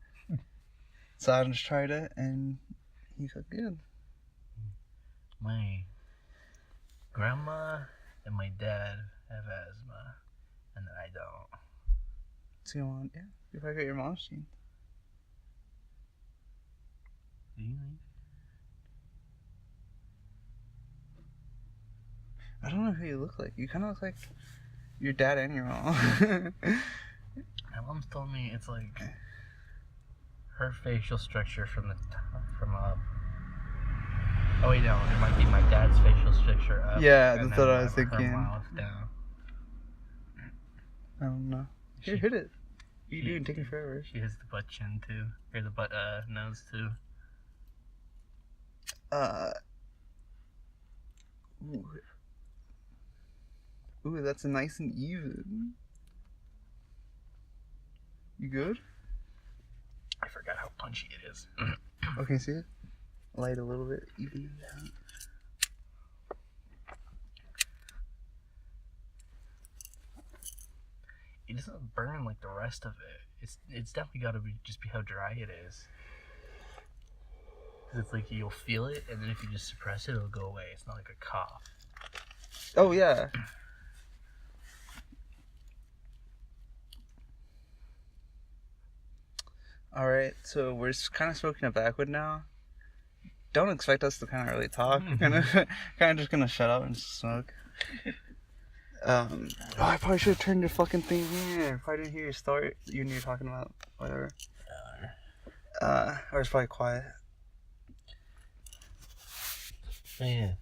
So I just tried it, and he felt good. My grandma and my dad have asthma, and I don't. So you want, if I got your mom's gene. Do you think? I don't know who you look like. You kind of look like your dad and your mom. My mom's told me it's like her facial structure from up. Oh wait, no, it might be my dad's facial structure up. Yeah, that's what I was thinking. Her mouth down. I don't know. Here, hit it. What are you doing? Taking forever. She has the butt chin too, or the butt nose too. Ooh, that's nice and even. You good? I forgot how punchy it is. Okay, see it? Light a little bit, even it out. It doesn't burn like the rest of it. It's definitely got to be how dry it is. Cause it's like you'll feel it, and then if you just suppress it, it'll go away. It's not like a cough. Oh yeah. Alright, so we're kind of smoking a backwood now. Don't expect us to kind of really talk. We're kind of just gonna shut up and smoke. I probably should have turned your fucking thing here. If I didn't hear your story, you were talking about whatever. Or it's probably quiet. Yeah.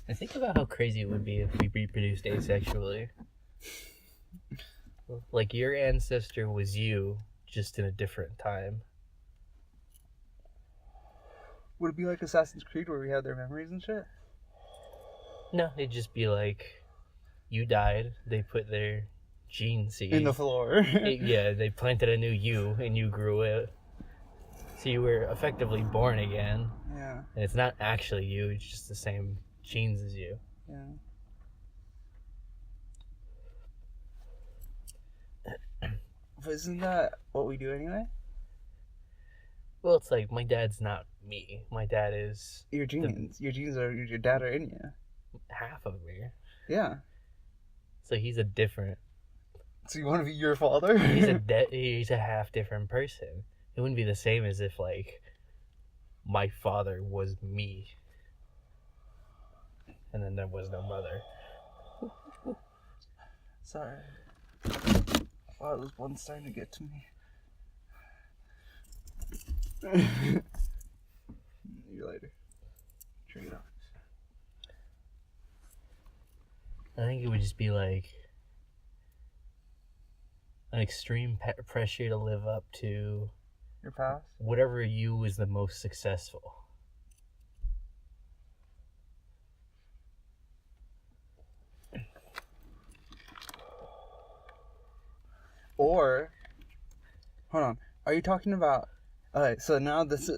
And think about how crazy it would be if we reproduced asexually. Like, your ancestor was you, just in a different time. Would it be like Assassin's Creed where we have their memories and shit? No, it'd just be like, you died, they put their gene seed In the floor. yeah, they planted a new you, and you grew it. So you were effectively born again. Yeah. And it's not actually you, it's just the same genes as you. Yeah. But isn't that what we do anyway? Well, it's like, my dad's not me. My dad is Your genes. Your genes are your dad are in you. half of me. Yeah. So he's a different. So you want to be your father? He's a half different person. It wouldn't be the same as if, like, my father was me, and then there was no mother. Sorry. Oh, this one's starting to get to me. You later. Trade it off. I think it would just be like an extreme pressure to live up to Your past? whatever you is the most successful. Or, hold on. Are you talking about? Alright, so now this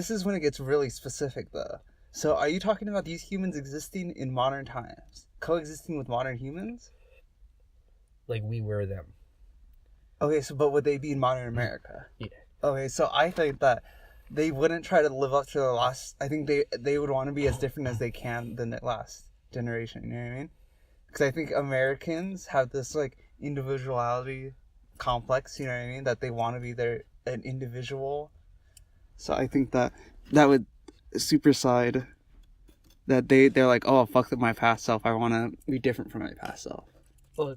is when it gets really specific, though. So, are you talking about these humans existing in modern times, coexisting with modern humans? Like, we were them. Okay, so but would they be in modern America? Yeah. Okay, so I think that they wouldn't try to live up to the last. I think they would want to be as different as they can than the last generation. You know what I mean? Because I think Americans have this like individuality complex. You know what I mean? That they want to be an individual. So I think that would supersede that they're like, oh fuck my past self. I want to be different from my past self. Well,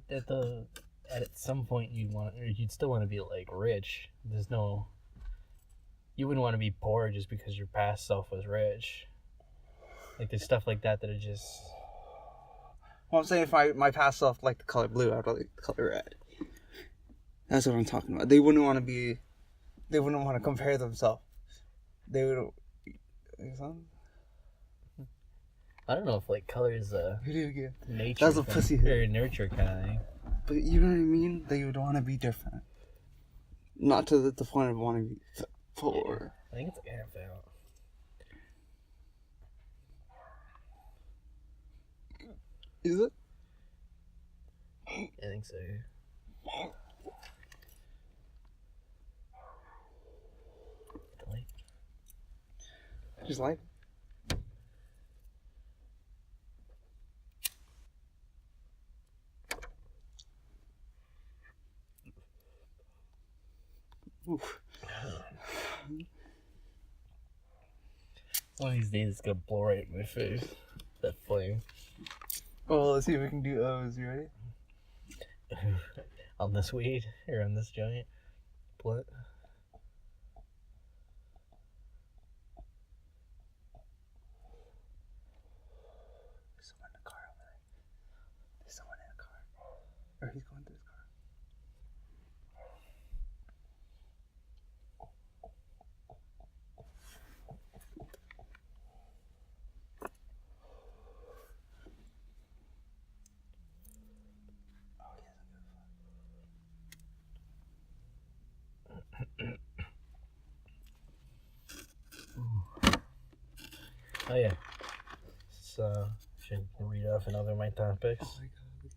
at some point you'd still want to be like rich. You wouldn't want to be poor just because your past self was rich. Like, there's stuff like that are just. Well, I'm saying if my past self liked the color blue, I'd like the color red. That's what I'm talking about. They wouldn't want to compare themselves. They would. I don't know if like color is a nature. That's a thing, pussy or a nurture kind of thing. But you know what I mean? They would want to be different. Not to the point of wanting to be poor. I think it's like half out. Is it? I think so. Just like. Oof. One of these days it's gonna blow right in my face. That flame. Oh, let's see if we can do O's. You ready? On this weed or on this joint. Blunt. There's someone in the car over there. There's someone in a car. Or he's going through his car. Oh yeah. So should read off another of my topics. Oh my god.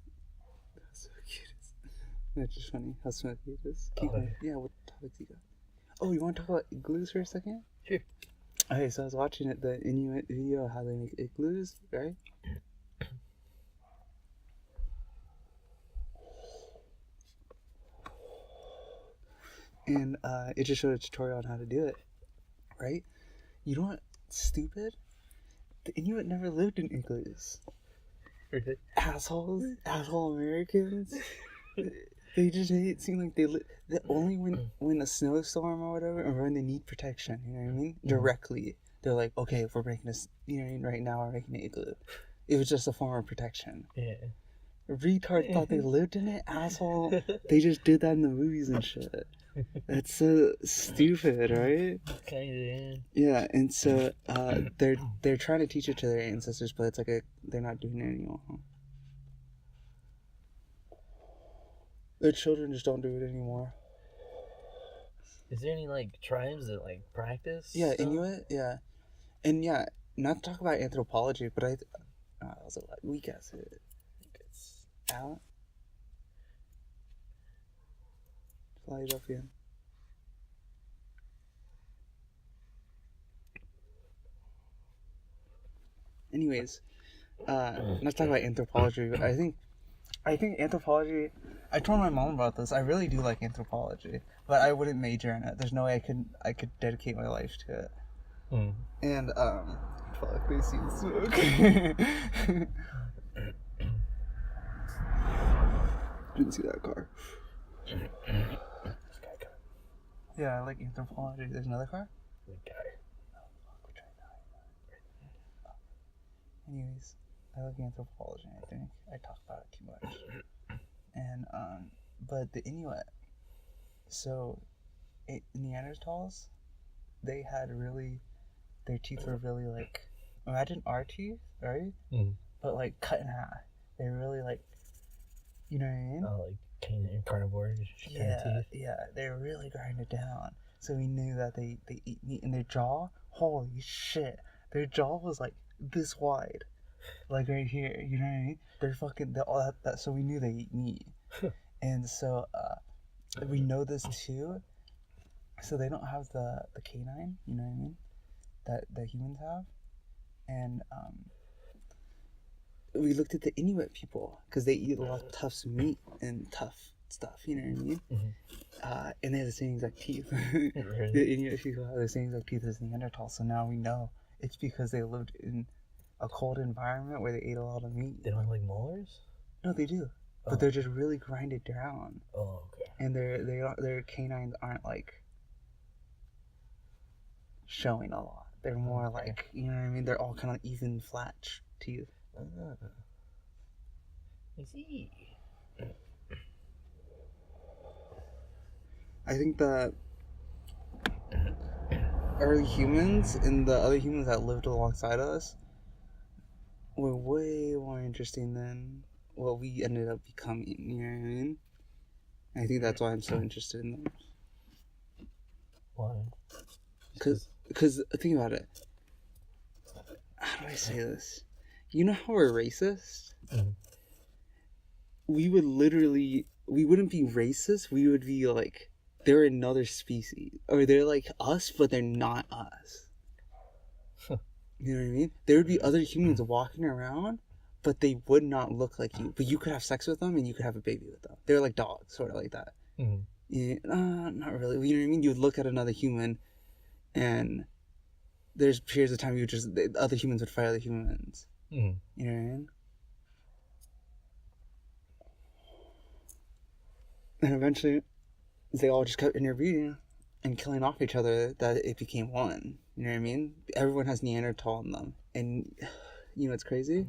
That's so cute. That's just funny how sweaty it is. Yeah, what topics you got? Oh, you want to talk about igloos for a second? Sure. Okay, so I was watching the Inuit video how they make igloos, right? And it just showed a tutorial on how to do it, right? You know what? Stupid. The Inuit never lived in igloos. Really? Assholes, asshole Americans. They just made it seem like they live. Only when a snowstorm or whatever, or when they need protection. You know what I mean? Directly, they're like, okay, if we're making this, you know what I mean, right now we're making an igloo. It was just a form of protection. Yeah. Retard thought they lived in it, asshole. They just did that in the movies and shit. That's so stupid, right? Kinda. Yeah, and so they're trying to teach it to their ancestors, but it's like they're not doing it anymore. Their children just don't do it anymore. Is there any like tribes that like practice? Yeah, stuff? Inuit. Yeah, and yeah, not to talk about anthropology, but I was like weak ass it. It's Out. Fly it up again. Anyways, not to talk about anthropology, but I think anthropology. I told my mom about this. I really do like anthropology, but I wouldn't major in it. There's no way I could dedicate my life to it. Mm. And fuck, they see the smoke. Didn't see that car. Yeah, I like anthropology. There's another car. Anyways, I like anthropology. I think I talk about it too much. And but the Inuit. So, Neanderthals, they had really, their teeth were really like, imagine our teeth, right? Mm. But like cut in half. They're really like, you know what I mean? Oh, like canine carnivore kind of teeth. Yeah, they're really grinded down. So we knew that they eat meat, and their jaw, holy shit, their jaw was like this wide, like right here. You know what I mean? They're fucking all that. So we knew they eat meat, and so we know this too. So they don't have the canine. You know what I mean? That humans have, and we looked at the Inuit people because they eat a lot of tough meat and tough stuff. You know what I mean? Mm-hmm. And they have the same exact teeth. Really? The Inuit people have the same exact teeth as Neanderthals. So now we know it's because they lived in a cold environment where they ate a lot of meat. They don't have like molars? No, they do, Oh. but they're just really grinded down, Oh, okay. and their canines aren't like showing a lot. They're more Okay. like, you know what I mean? They're all kind of even flat teeth. I see. I think that early humans and the other humans that lived alongside us were way more interesting than what we ended up becoming. You know what I mean? I think that's why I'm so interested in them. Why? Because think about it. How do I say this? You know how we're racist? Mhm. We wouldn't be racist. We would be like, they're another species. Or they're like us, but they're not us. You know what I mean? There would be other humans walking around, but they would not look like you. But you could have sex with them and you could have a baby with them. They're like dogs, sort of like that. Mm-hmm. Yeah, not really. You know what I mean? You would look at another human, and there's periods of time the other humans would fight other humans. Mm-hmm. You know what I mean? And eventually, they all just kept interbreeding and killing off each other. That it became one. You know what I mean? Everyone has Neanderthal in them, and you know what's crazy?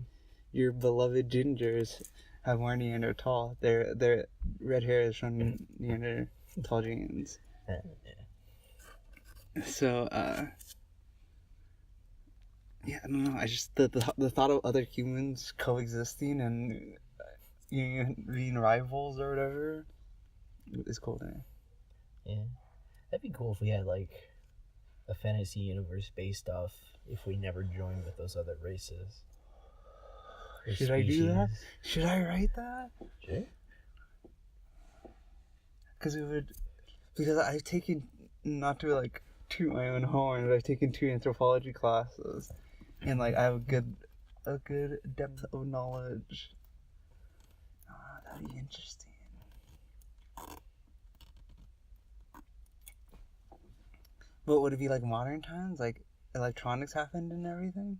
Your beloved gingers have more Neanderthal. Their red hair is from Neanderthal genes. So, yeah, I don't know. I just the thought of other humans coexisting and being rivals or whatever is cool to me. Yeah. That'd be cool if we had like a fantasy universe based off if we never joined with those other races. Or Should I do that? species. Should I write that? Sure. Because I've taken, not to like toot my own horn, but I've taken 2 anthropology classes, and like I have a good depth of knowledge. That'd be interesting. But would it be like modern times, like electronics happened and everything?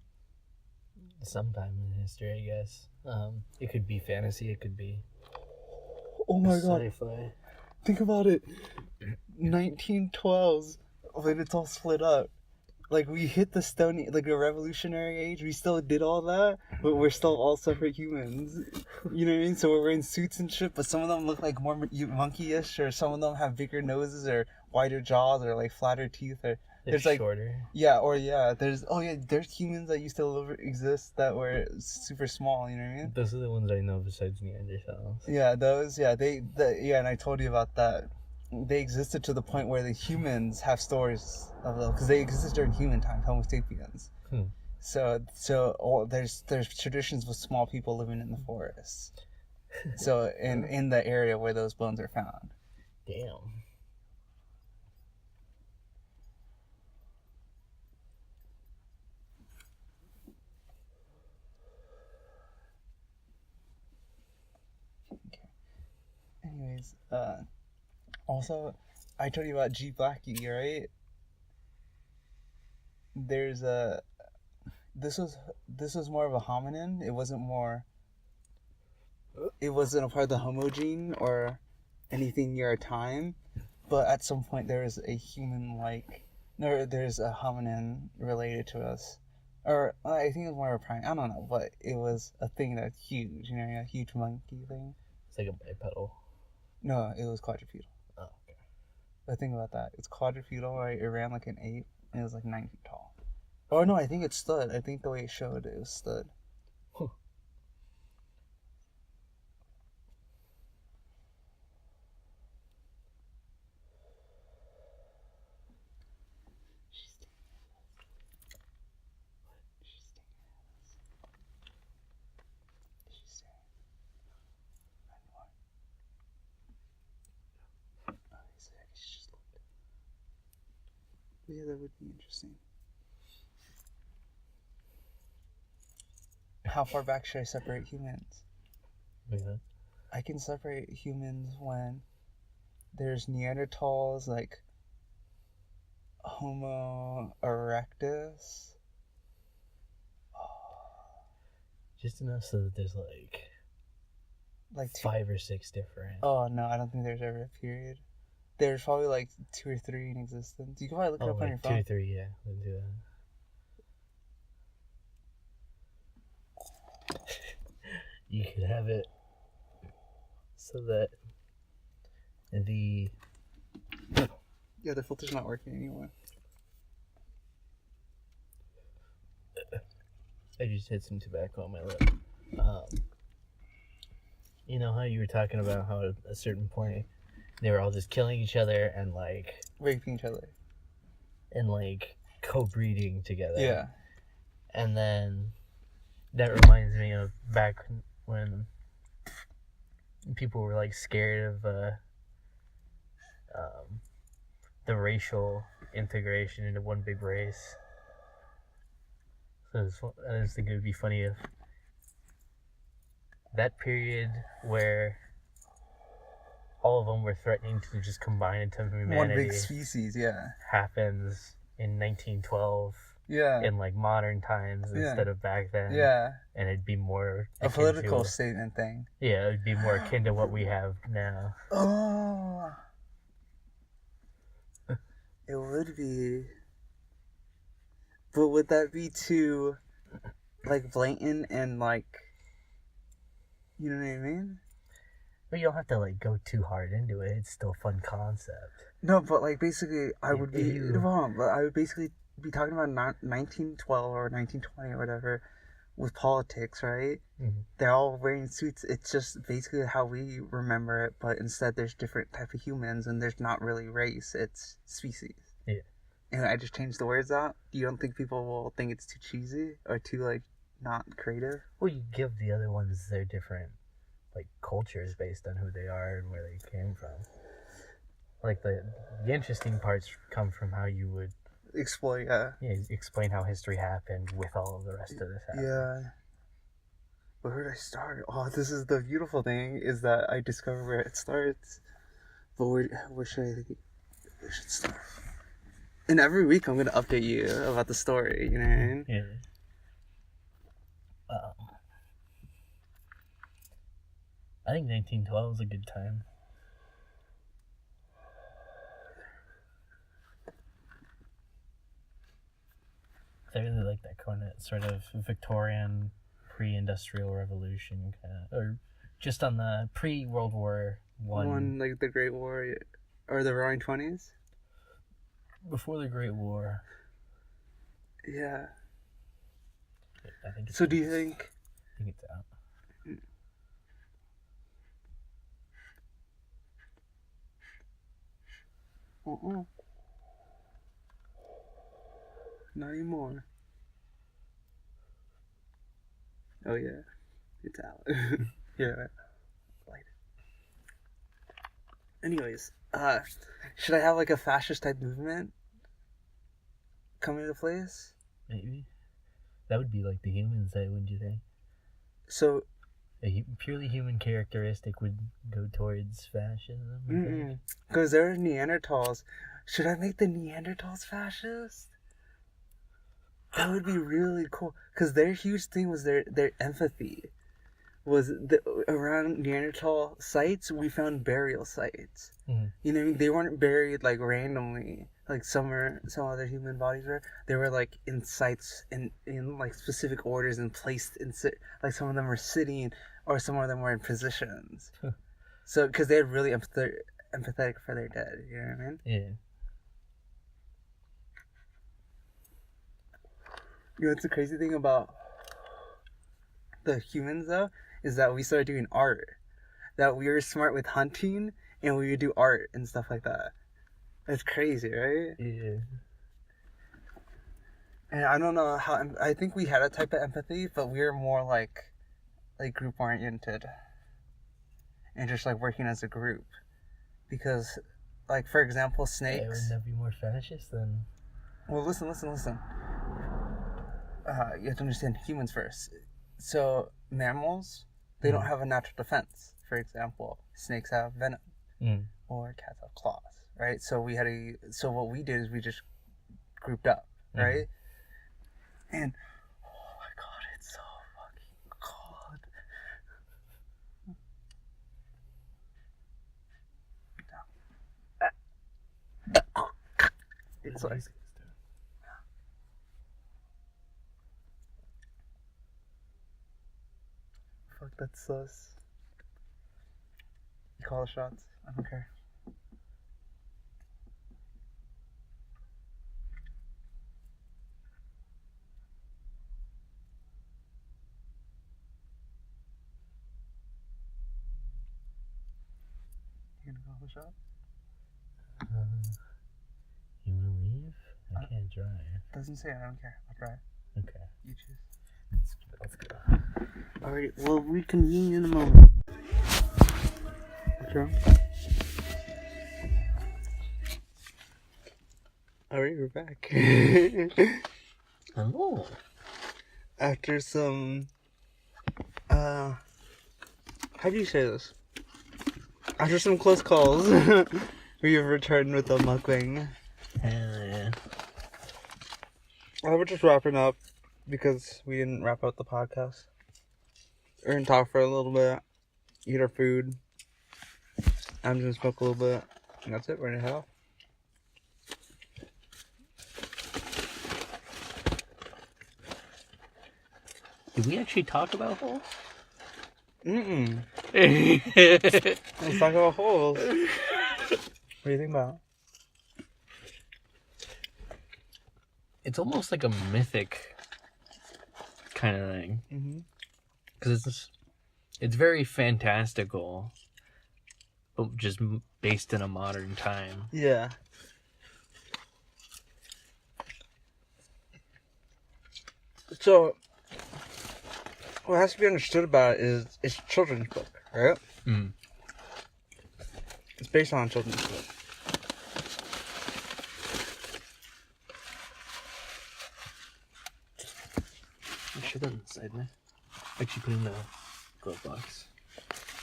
Sometime in history, I guess. It could be fantasy. It could be Oh my god! sci-fi. Think about it. 1912s, when it's all split up. like we hit the stone, like the revolutionary age. We still did all that, but we're still all separate humans. You know what I mean? So we're wearing suits and shit, but some of them look like more monkey-ish, or some of them have bigger noses or wider jaws or like flatter teeth, or there's like shorter. there's there's humans that used to exist that were super small. You know what I mean? Those are the ones I know besides Neanderthals. Yeah, those. Yeah, and I told you about that. They existed to the point where the humans have stories of them because they existed during human time, Homo sapiens. So there's traditions with small people living in the forest. So in the area where those bones are found. Damn. Anyways, also, I told you about G Blackie, right? There's a this was more of a hominin. It wasn't a part of the Homo gene or anything near our time, but at some point there's a there's a hominin related to us, or I think it was more of a primate. I don't know, but it was a thing that's huge. You know, a huge monkey thing. It's like a bipedal. No, it was quadrupedal. Oh, okay. But think about that. It's quadrupedal, right? It ran like an ape, and it was like 9 feet tall. Oh no, I think it stood. I think the way it showed it was stood. Huh. Yeah, that would be interesting. How far back should I separate humans? Yeah. I can separate humans when there's Neanderthals, like Homo erectus. Just enough so that there's Like 5 or 6 different. Oh no, I don't think there's ever a period. There's probably like 2 or 3 in existence. You can probably look it up on your phone. 2 or 3, yeah. Let's do that. You could have it so that the Yeah, the filter's not working anymore. I just had some tobacco on my lip. You know how you were talking about how at a certain point they were all just killing each other and raping each other and co-breeding together. Yeah. And then that reminds me of back when people were scared of the racial integration into one big race. So I just think it would be funny if that period where all of them were threatening to just combine into humanity. One big species, yeah. Happens in 1912. Yeah. In modern times instead of back then. Yeah. And it'd be more a political statement thing. Yeah, it'd be more akin to what we have now. Oh. It would be. But would that be too blatant and you know what I mean? But you don't have to go too hard into it. It's still a fun concept. No, but basically I would be wrong, but I would basically be talking about 1912 or 1920 or whatever with politics, right? Mm-hmm. They're all wearing suits. It's just basically how we remember it, but instead there's different type of humans and there's not really race, it's species. Yeah. And I just changed the words out. You don't think people will think it's too cheesy or too not creative? Well, you give the other ones their different cultures based on who they are and where they came from. The interesting parts come from how you would explain how history happened with all of the rest of this happening. Yeah. But where did I start? Oh, this is the beautiful thing, is that I discover where it starts. But where should I think we should start? And every week I'm going to update you about the story, you know what I mean? Yeah. I think 1912 is a good time. I really like that kind of sort of Victorian pre-industrial revolution kind of, or just on the pre-World War One like the Great War or the Roaring Twenties. Before the Great War. Yeah. I think. So do you think? I think it's out. Not anymore. Oh yeah, it's out. Yeah. Light. Anyways, should I have like a fascist type movement coming into place? Maybe. That would be like the human side, wouldn't you think? So A purely human characteristic would go towards fascism. Because they're Neanderthals. Should I make the Neanderthals fascist? That would be really cool. Because their huge thing was their empathy. Around Neanderthal sites, we found burial sites. Mm-hmm. You know what I mean? They weren't buried like randomly, like some other human bodies were. They were like in sites in like specific orders and placed in like some of them were sitting or some of them were in positions. So because they're really empathetic for their dead. You know what I mean? Yeah. You know what's the crazy thing about the humans though is that we started doing art. That we were smart with hunting and we would do art and stuff like that. That's crazy, right? Yeah. And I don't know how. I think we had a type of empathy, but we were more like group oriented, and just like working as a group. Because, like for example, snakes. Yeah, wouldn't that be more fascist then? Well, listen. You have to understand humans first. So mammals, they don't have a natural defense. For example, snakes have venom, or cats have claws, right? So what we did is we just grouped up, right? And oh my god, it's so fucking cold. It's like. Fuck, that's sus. You call the shots. I don't care. You gonna call the shot? You wanna leave? I can't drive. Doesn't say. I don't care. I'll drive. Okay. You choose. Let's go. Alright, we'll reconvene in a moment. What's wrong? Alright, we're back. Oh. After some, how do you say this? After some close calls, we have returned with a mukbang. Hell yeah. We're just wrapping up because we didn't wrap up the podcast. We're gonna talk for a little bit, eat our food. I'm just gonna smoke a little bit, and that's it. We're gonna head off. Did we actually talk about holes? Let's talk about holes. What do you think about? It's almost like a mythic kind of thing. Because it's very fantastical, but just based in a modern time. Yeah. So, what has to be understood about it is it's a children's book, right? It's based on a children's book. I should have inside me. Actually, put in the glove box.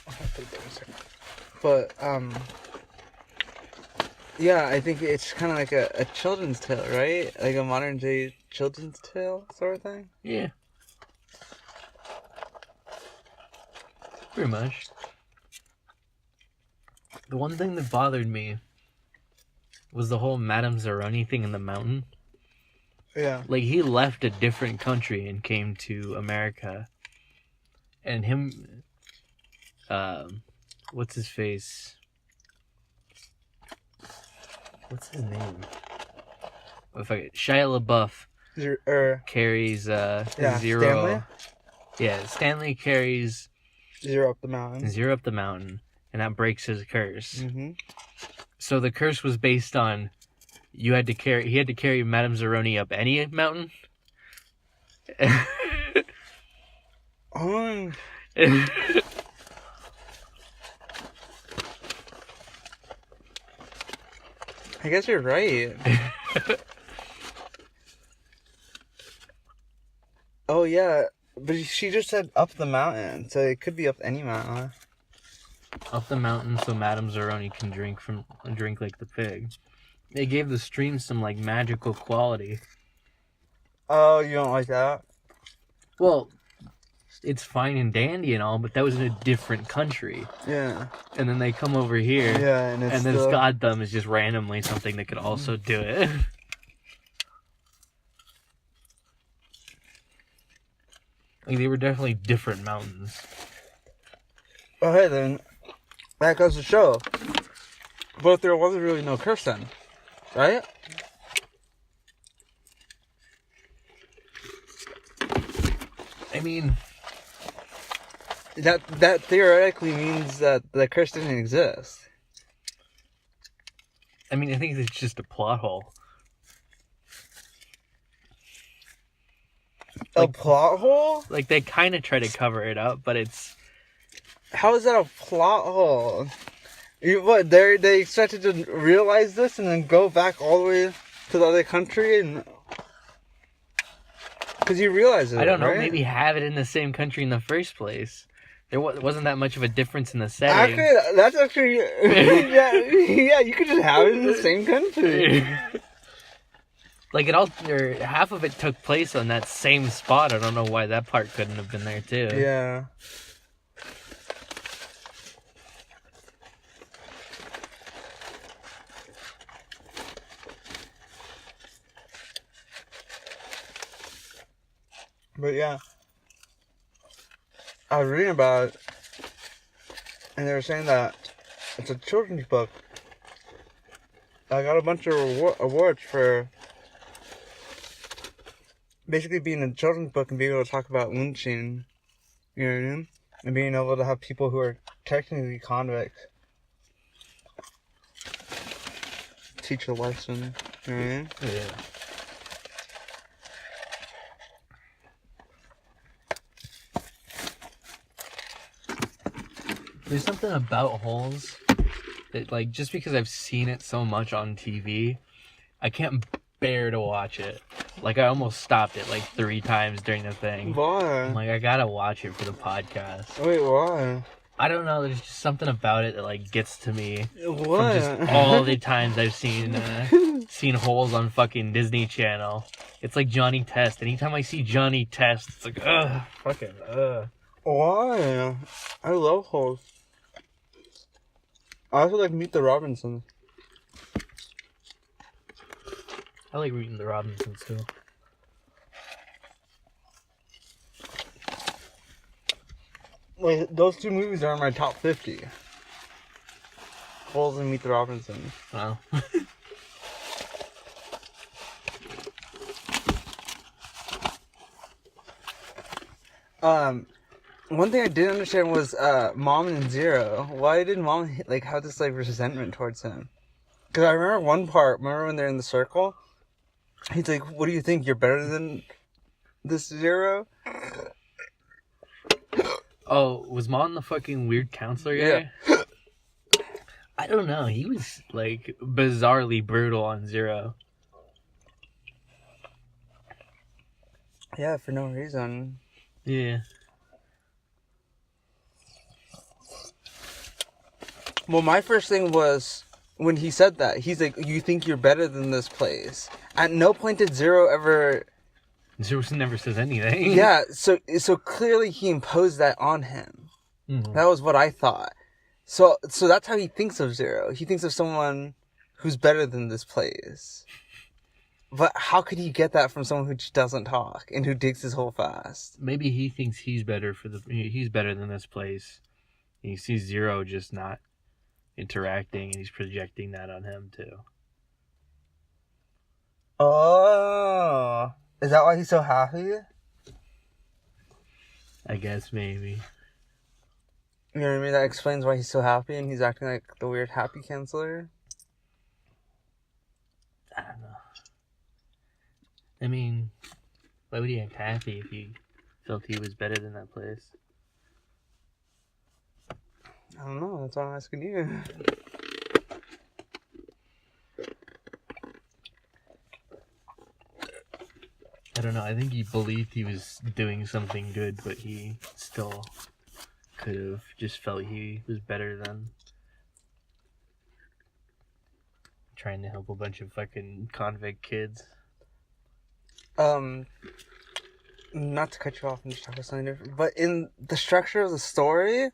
I'll have to put it in a second. But, yeah, I think it's kind of like a children's tale, right? Like a modern day children's tale sort of thing? Yeah. Pretty much. The one thing that bothered me was the whole Madame Zeroni thing in the mountain. Yeah. Like, he left a different country and came to America. And him... what's his face? What's his name? Shia LaBeouf carries Zero. Stanley? Yeah, Stanley carries Zero up the mountain. And that breaks his curse. Mm-hmm. So the curse was based on he had to carry Madame Zeroni up any mountain. Oh. I guess you're right. Oh yeah, but she just said up the mountain, so it could be up any mountain. Up the mountain so Madame Zeroni can drink like the pig. They gave the stream some like magical quality. Oh, you don't like that? Well, it's fine and dandy and all, but that was in a different country. Yeah. And then they come over here. Yeah, and this god thumb is just randomly something that could also do it. Like, they were definitely different mountains. Okay, then that goes to show. But there wasn't really no curse then, right? I mean, that theoretically means that the curse didn't exist. I think it's just a plot hole. A plot hole? Like, they kind of try to cover it up, but it's... How is that a plot hole? They expected to realize this and then go back all the way to the other country and... Because you realize it, I don't know, right? maybe have it in the same country in the first place. There wasn't that much of a difference in the setting. Actually, that's actually... yeah, you could just have it in the same country. Like, half of it took place on that same spot. I don't know why that part couldn't have been there, too. Yeah. But yeah, I was reading about it, and they were saying that it's a children's book. I got a bunch of awards for basically being a children's book and being able to talk about lynching, you know what I mean? And being able to have people who are technically convicts teach a lesson, you know what I mean? Yeah. There's something about Holes that, like, just because I've seen it so much on TV, I can't bear to watch it. Like, I almost stopped it, like, 3 times during the thing. Why? I'm like, I gotta watch it for the podcast. Wait, why? I don't know, there's just something about it that, like, gets to me. What? From just all the times I've seen Holes on fucking Disney Channel. It's like Johnny Test. Anytime I see Johnny Test, it's like, ugh, fucking, ugh. Why? I love Holes. I also like Meet the Robinsons. I like reading the Robinsons too. Wait, those 2 movies are in my top 50. Holes and Meet the Robinsons. Wow. One thing I didn't understand was Mom and Zero. Why did Mom have this resentment towards him? Because I remember one part. Remember when they're in the circle? He's like, "What do you think? You're better than this Zero?" Oh, was Mom the fucking weird counselor guy? Yeah. I don't know. He was like bizarrely brutal on Zero. Yeah, for no reason. Yeah. Well, my first thing was when he said that. He's like, "You think you're better than this place?" At no point did Zero ever... Zero never says anything. Yeah, so clearly he imposed that on him. Mm-hmm. That was what I thought. So that's how he thinks of Zero. He thinks of someone who's better than this place. But how could he get that from someone who just doesn't talk and who digs his hole fast? Maybe he thinks he's better he's better than this place. And he sees Zero just not interacting, and he's projecting that on him too. Oh, is that why he's so happy? I guess maybe. You know what I mean? That explains why he's so happy and he's acting like the weird happy counselor. I don't know. I mean, why would he act happy if he felt he was better than that place? I don't know. That's why I'm asking you. I don't know. I think he believed he was doing something good, but he still could have just felt he was better than trying to help a bunch of fucking convict kids. Not to cut you off and just talk about something different, but in the structure of the story,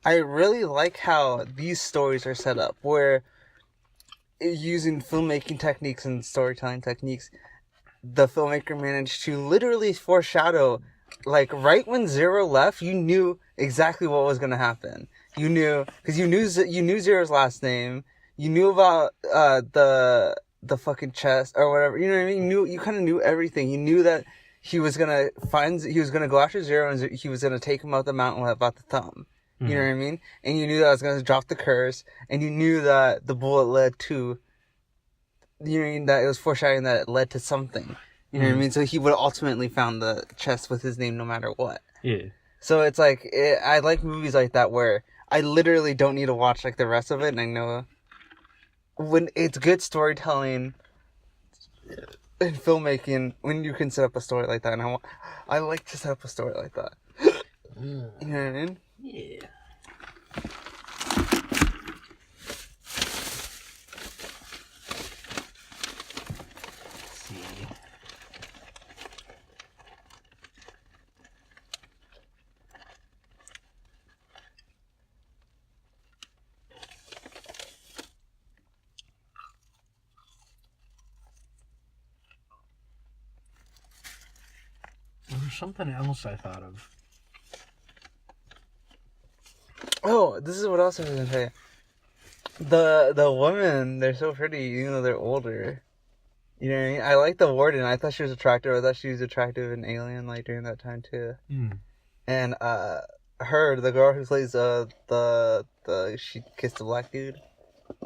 I really like how these stories are set up, where using filmmaking techniques and storytelling techniques, the filmmaker managed to literally foreshadow, like, right when Zero left, you knew exactly what was going to happen. You knew, because you knew Zero's last name, you knew about the fucking chest or whatever, you know what I mean? You kind of knew everything. You knew that he was gonna go after Zero, and he was gonna take him out the mountain with about the thumb. You know what I mean? And you knew that I was gonna drop the curse, and you knew that the bullet led to, you know what I mean, that it was foreshadowing that it led to something. You know what I mean? So he would have ultimately found the chest with his name no matter what. Yeah. So it's like, I like movies like that where I literally don't need to watch like the rest of it, and I know when it's good storytelling in filmmaking, when you can set up a story like that, and I like to set up a story like that. You know what I mean? Yeah. Let's see. There's something else I thought of. Oh, this is what else I was gonna say. The women, they're so pretty, even though they're older. You know what I mean? I like the warden. I thought she was attractive. I thought she was attractive in Alien, like, during that time, too. And, the girl who plays, she kissed the black dude.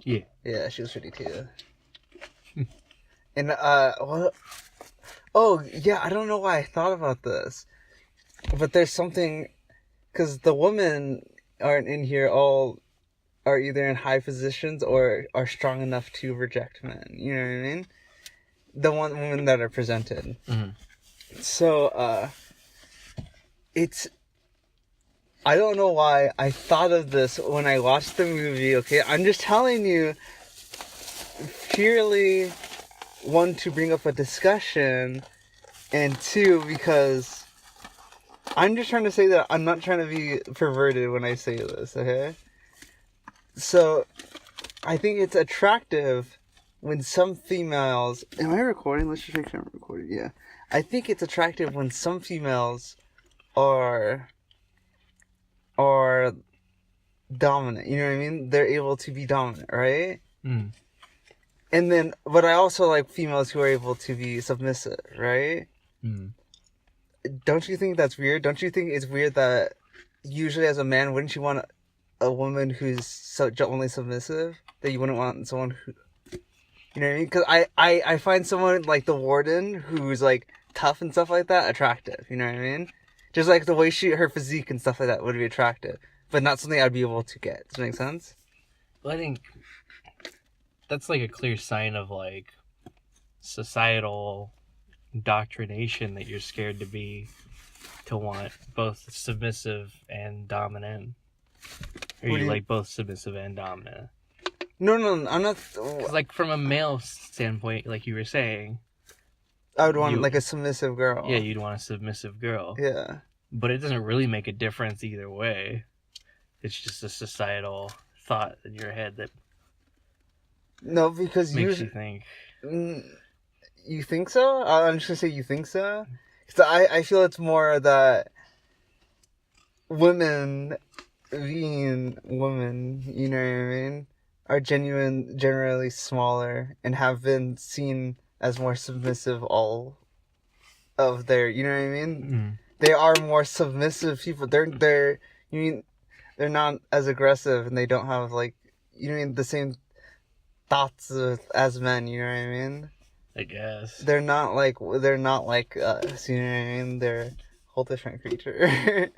Yeah. Yeah, she was pretty, too. And, what? Oh, yeah, I don't know why I thought about this. But there's something, because the women aren't in here all are either in high positions or are strong enough to reject men. You know what I mean? The women that are presented. So, it's... I don't know why I thought of this when I watched the movie, okay? I'm just telling you, purely, one, to bring up a discussion, and two, because I'm just trying to say that I'm not trying to be perverted when I say this, okay? So, I think it's attractive when some females... Am I recording? Let's just make sure I'm recording. Yeah. I think it's attractive when some females are dominant. You know what I mean? They're able to be dominant, right? And then, but I also like females who are able to be submissive, right? Don't you think that's weird? Don't you think it's weird that usually as a man, wouldn't you want a woman who's only submissive? That you wouldn't want someone who... You know what I mean? Because I find someone like the warden who's like tough and stuff like that attractive. You know what I mean? Just like the way her physique and stuff like that would be attractive, but not something I'd be able to get. Does that make sense? Well, I think that's like a clear sign of like societal indoctrination that you're scared to want both submissive and dominant. Or you like both submissive and dominant? No, I'm not. Like from a male standpoint, like you were saying, I would want like a submissive girl. Yeah, you'd want a submissive girl. Yeah. But it doesn't really make a difference either way. It's just a societal thought in your head that no, because makes you think. You think so? I'm just gonna say you think so, because I feel it's more that women being women, you know what I mean, are generally smaller and have been seen as more submissive all of their, you know what I mean? They are more submissive people. You mean, they're not as aggressive and they don't have like, you know what I mean, the same thoughts as men, you know what I mean? I guess. They're not like us, you know what I mean? They're a whole different creature.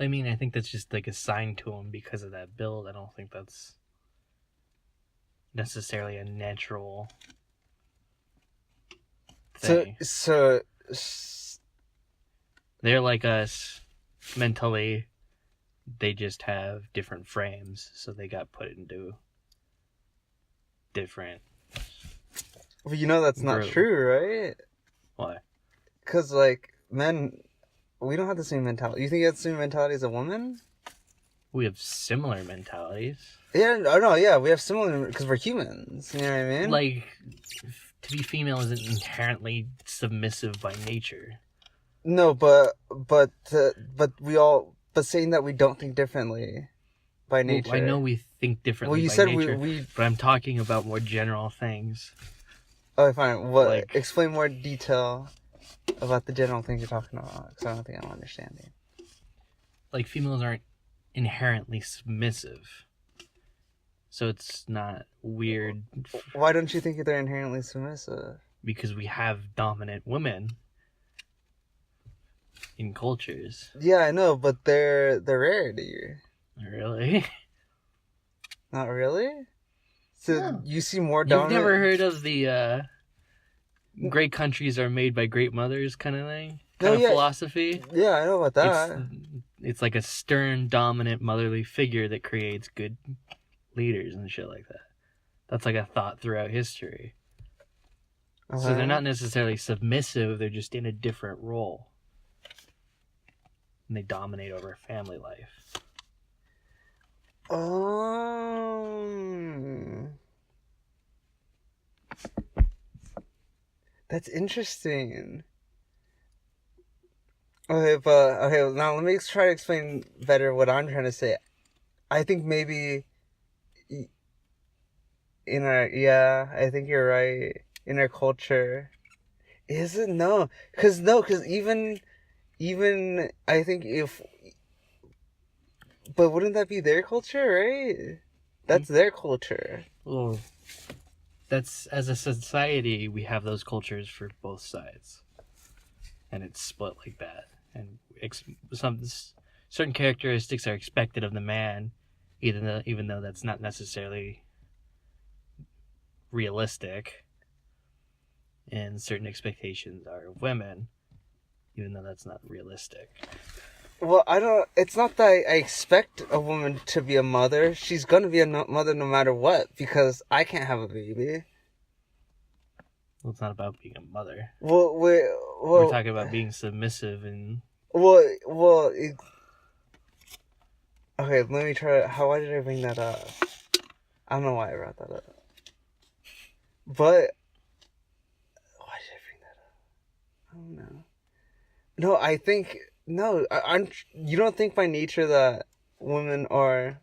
I mean, I think that's just like assigned to them because of that build. I don't think that's necessarily a natural thing. So They're like us mentally. They just have different frames, so they got put into different. well, you know that's not Group. true, right? Why? Because like men, we don't have the same mentality. You think you have the same mentality as a woman? We have similar mentalities. Yeah, no, yeah, we have similar because we're humans. You know what I mean? Like, to be female isn't inherently submissive by nature. No, but we all, but saying that we don't think differently by nature. Well, I know we think differently. Well, you by said nature, we. but I'm talking about more general things. Oh, fine. What? Like- Explain more detail about the general things you're talking about, because I don't think I'm understanding. Like, females aren't inherently submissive, so it's not weird Why don't you think they're inherently submissive? because we have dominant women in cultures. Yeah, I know, but they're rarity. Really? Not really. So No. you see more You've dominant. never heard of the great countries are made by great mothers kind of thing? Kind of philosophy? Yeah, I know about that. It's like a stern, dominant, motherly figure that creates good leaders and shit like that. That's like a thought throughout history. So they're not necessarily submissive, they're just in a different role. And they dominate over family life. That's interesting. Okay, now let me try to explain better what I'm trying to say. I think maybe I think you're right. In our culture, is it? No, because even I think but wouldn't that be their culture, right? That's their culture. Well, that's, as a society, we have those cultures for both sides. And it's split like that. And some certain characteristics are expected of the man, even though that's not necessarily realistic. And certain expectations are of women, even though that's not realistic. Well, it's not that I expect a woman to be a mother. She's gonna be a mother no matter what, because I can't have a baby. Well, it's not about being a mother. We're talking about being submissive and... okay, let me try. Why did I bring that up? I don't know why I brought that up. But why did I bring that up? I don't know. No, I think no. You don't think by nature that women are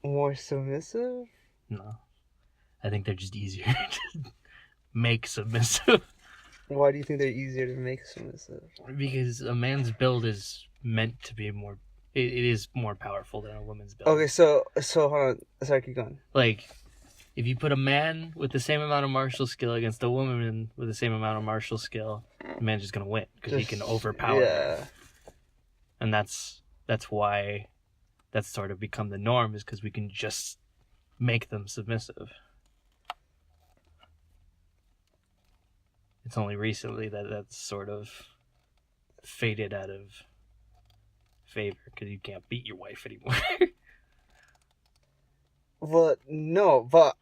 more submissive? No, I think they're just easier to make submissive. Why do you think they're easier to make submissive? Because a man's build is meant to be more... It is more powerful than a woman's build. Okay, so hold on. Sorry, keep going. Like, if you put a man with the same amount of martial skill against a woman with the same amount of martial skill, the man's just gonna win because he can overpower her. And that's why that's sort of become the norm, is because we can just make them submissive. It's only recently that that's sort of faded out of favor because you can't beat your wife anymore. Well, no, but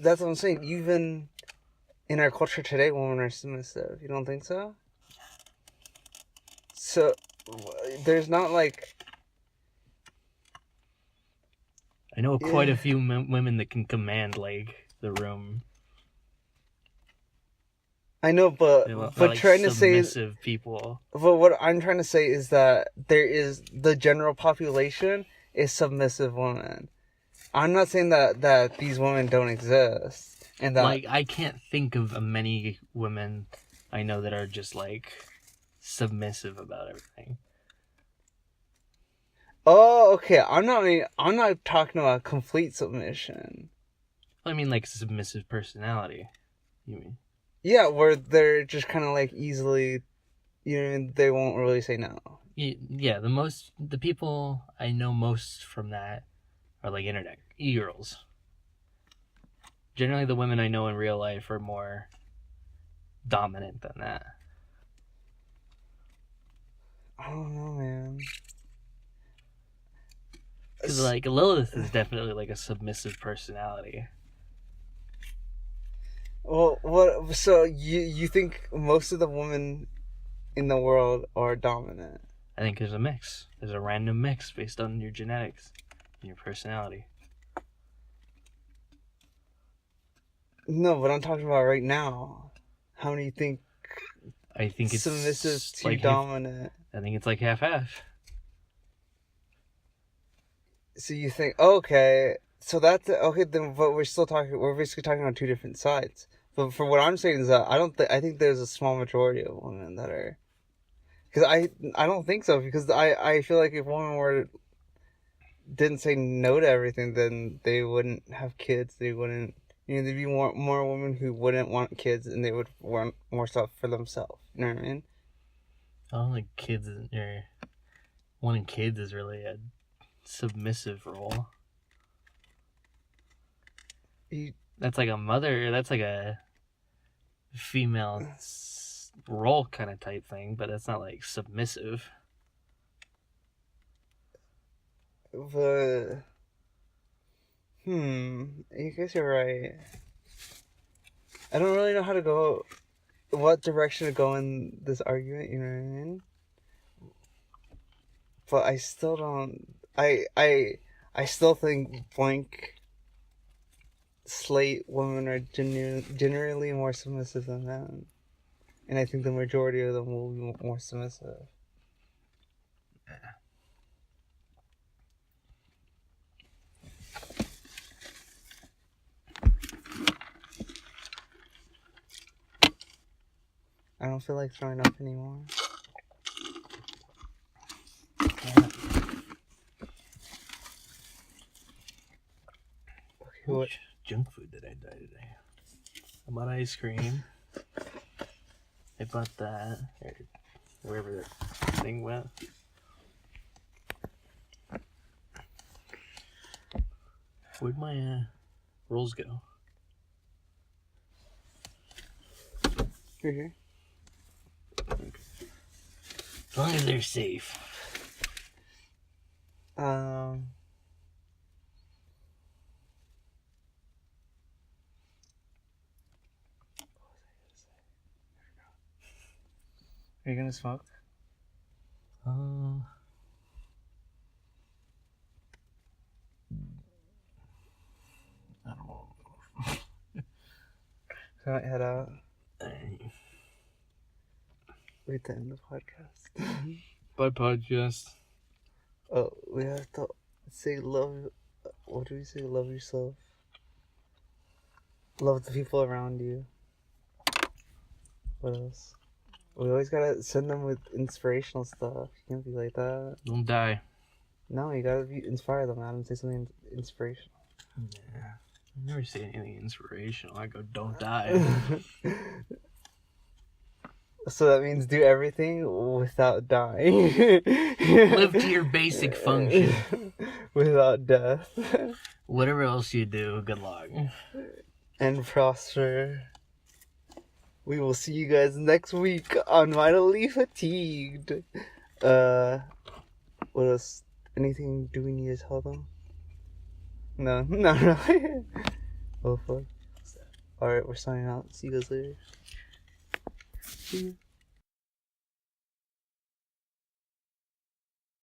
that's what I'm saying. Even in our culture today, women are submissive. You don't think so? So there's not like... I know quite a few women that can command like the room. I know, but They're like trying to say, submissive people. but what I'm trying to say is that the general population is submissive women. I'm not saying that these women don't exist, and that Like, I can't think of many women I know that are just like submissive about everything. Oh, okay. I'm not talking about complete submission. I mean, like submissive personality. You mean? Yeah, where they're just kind of like easily, they won't really say no. Yeah, the people I know most from that are like internet e-girls. Generally, the women I know in real life are more dominant than that. I don't know, man. Because like Lilith is definitely like a submissive personality. Well, what? So you think most of the women in the world are dominant? I think there's a mix. There's a random mix based on your genetics and your personality. No, but I'm talking about right now. How many you think I think it's submissive to like dominant? I think it's like half-half. So you think okay? So that's okay. Then, but we're still talking. We're basically talking about two different sides. But for what I'm saying is that I think there's a small majority of women that are. Because I don't think so, because I feel like if women didn't say no to everything, then they wouldn't have kids. They wouldn't, there'd be more women who wouldn't want kids, and they would want more stuff for themselves. You know what I mean? I don't think wanting kids is really a submissive role. That's like a mother. That's like a female role kind of type thing, but it's not like submissive. But I guess you're right. I don't really know how to go, what direction to go in this argument. You know what I mean? But I still don't. I still think blank slate women are generally more submissive than men, and I think the majority of them will be more submissive. I don't feel like throwing up anymore. How much junk food did I buy today? I bought ice cream. I bought that. Wherever that thing went. Where'd my rolls go? Here. Okay. As long as they're safe. Are you gonna smoke? I don't know. Can I head out? Wait to end the podcast. Bye, podcast. Oh, we have to say love. What do we say? Love yourself. Love the people around you. What else? We always gotta send them with inspirational stuff. You can't be like that. Don't die. No, you gotta inspire them, Adam. Say something inspirational. Yeah. I never say anything inspirational. I go, don't die. So that means do everything without dying. Live to your basic function. Without death. Whatever else you do, good luck. And prosper. We will see you guys next week on Mightily Fatigued. What else? Anything do we need to tell them? No, not really. Oh fuck. Alright, we're signing out. See you guys later. See you.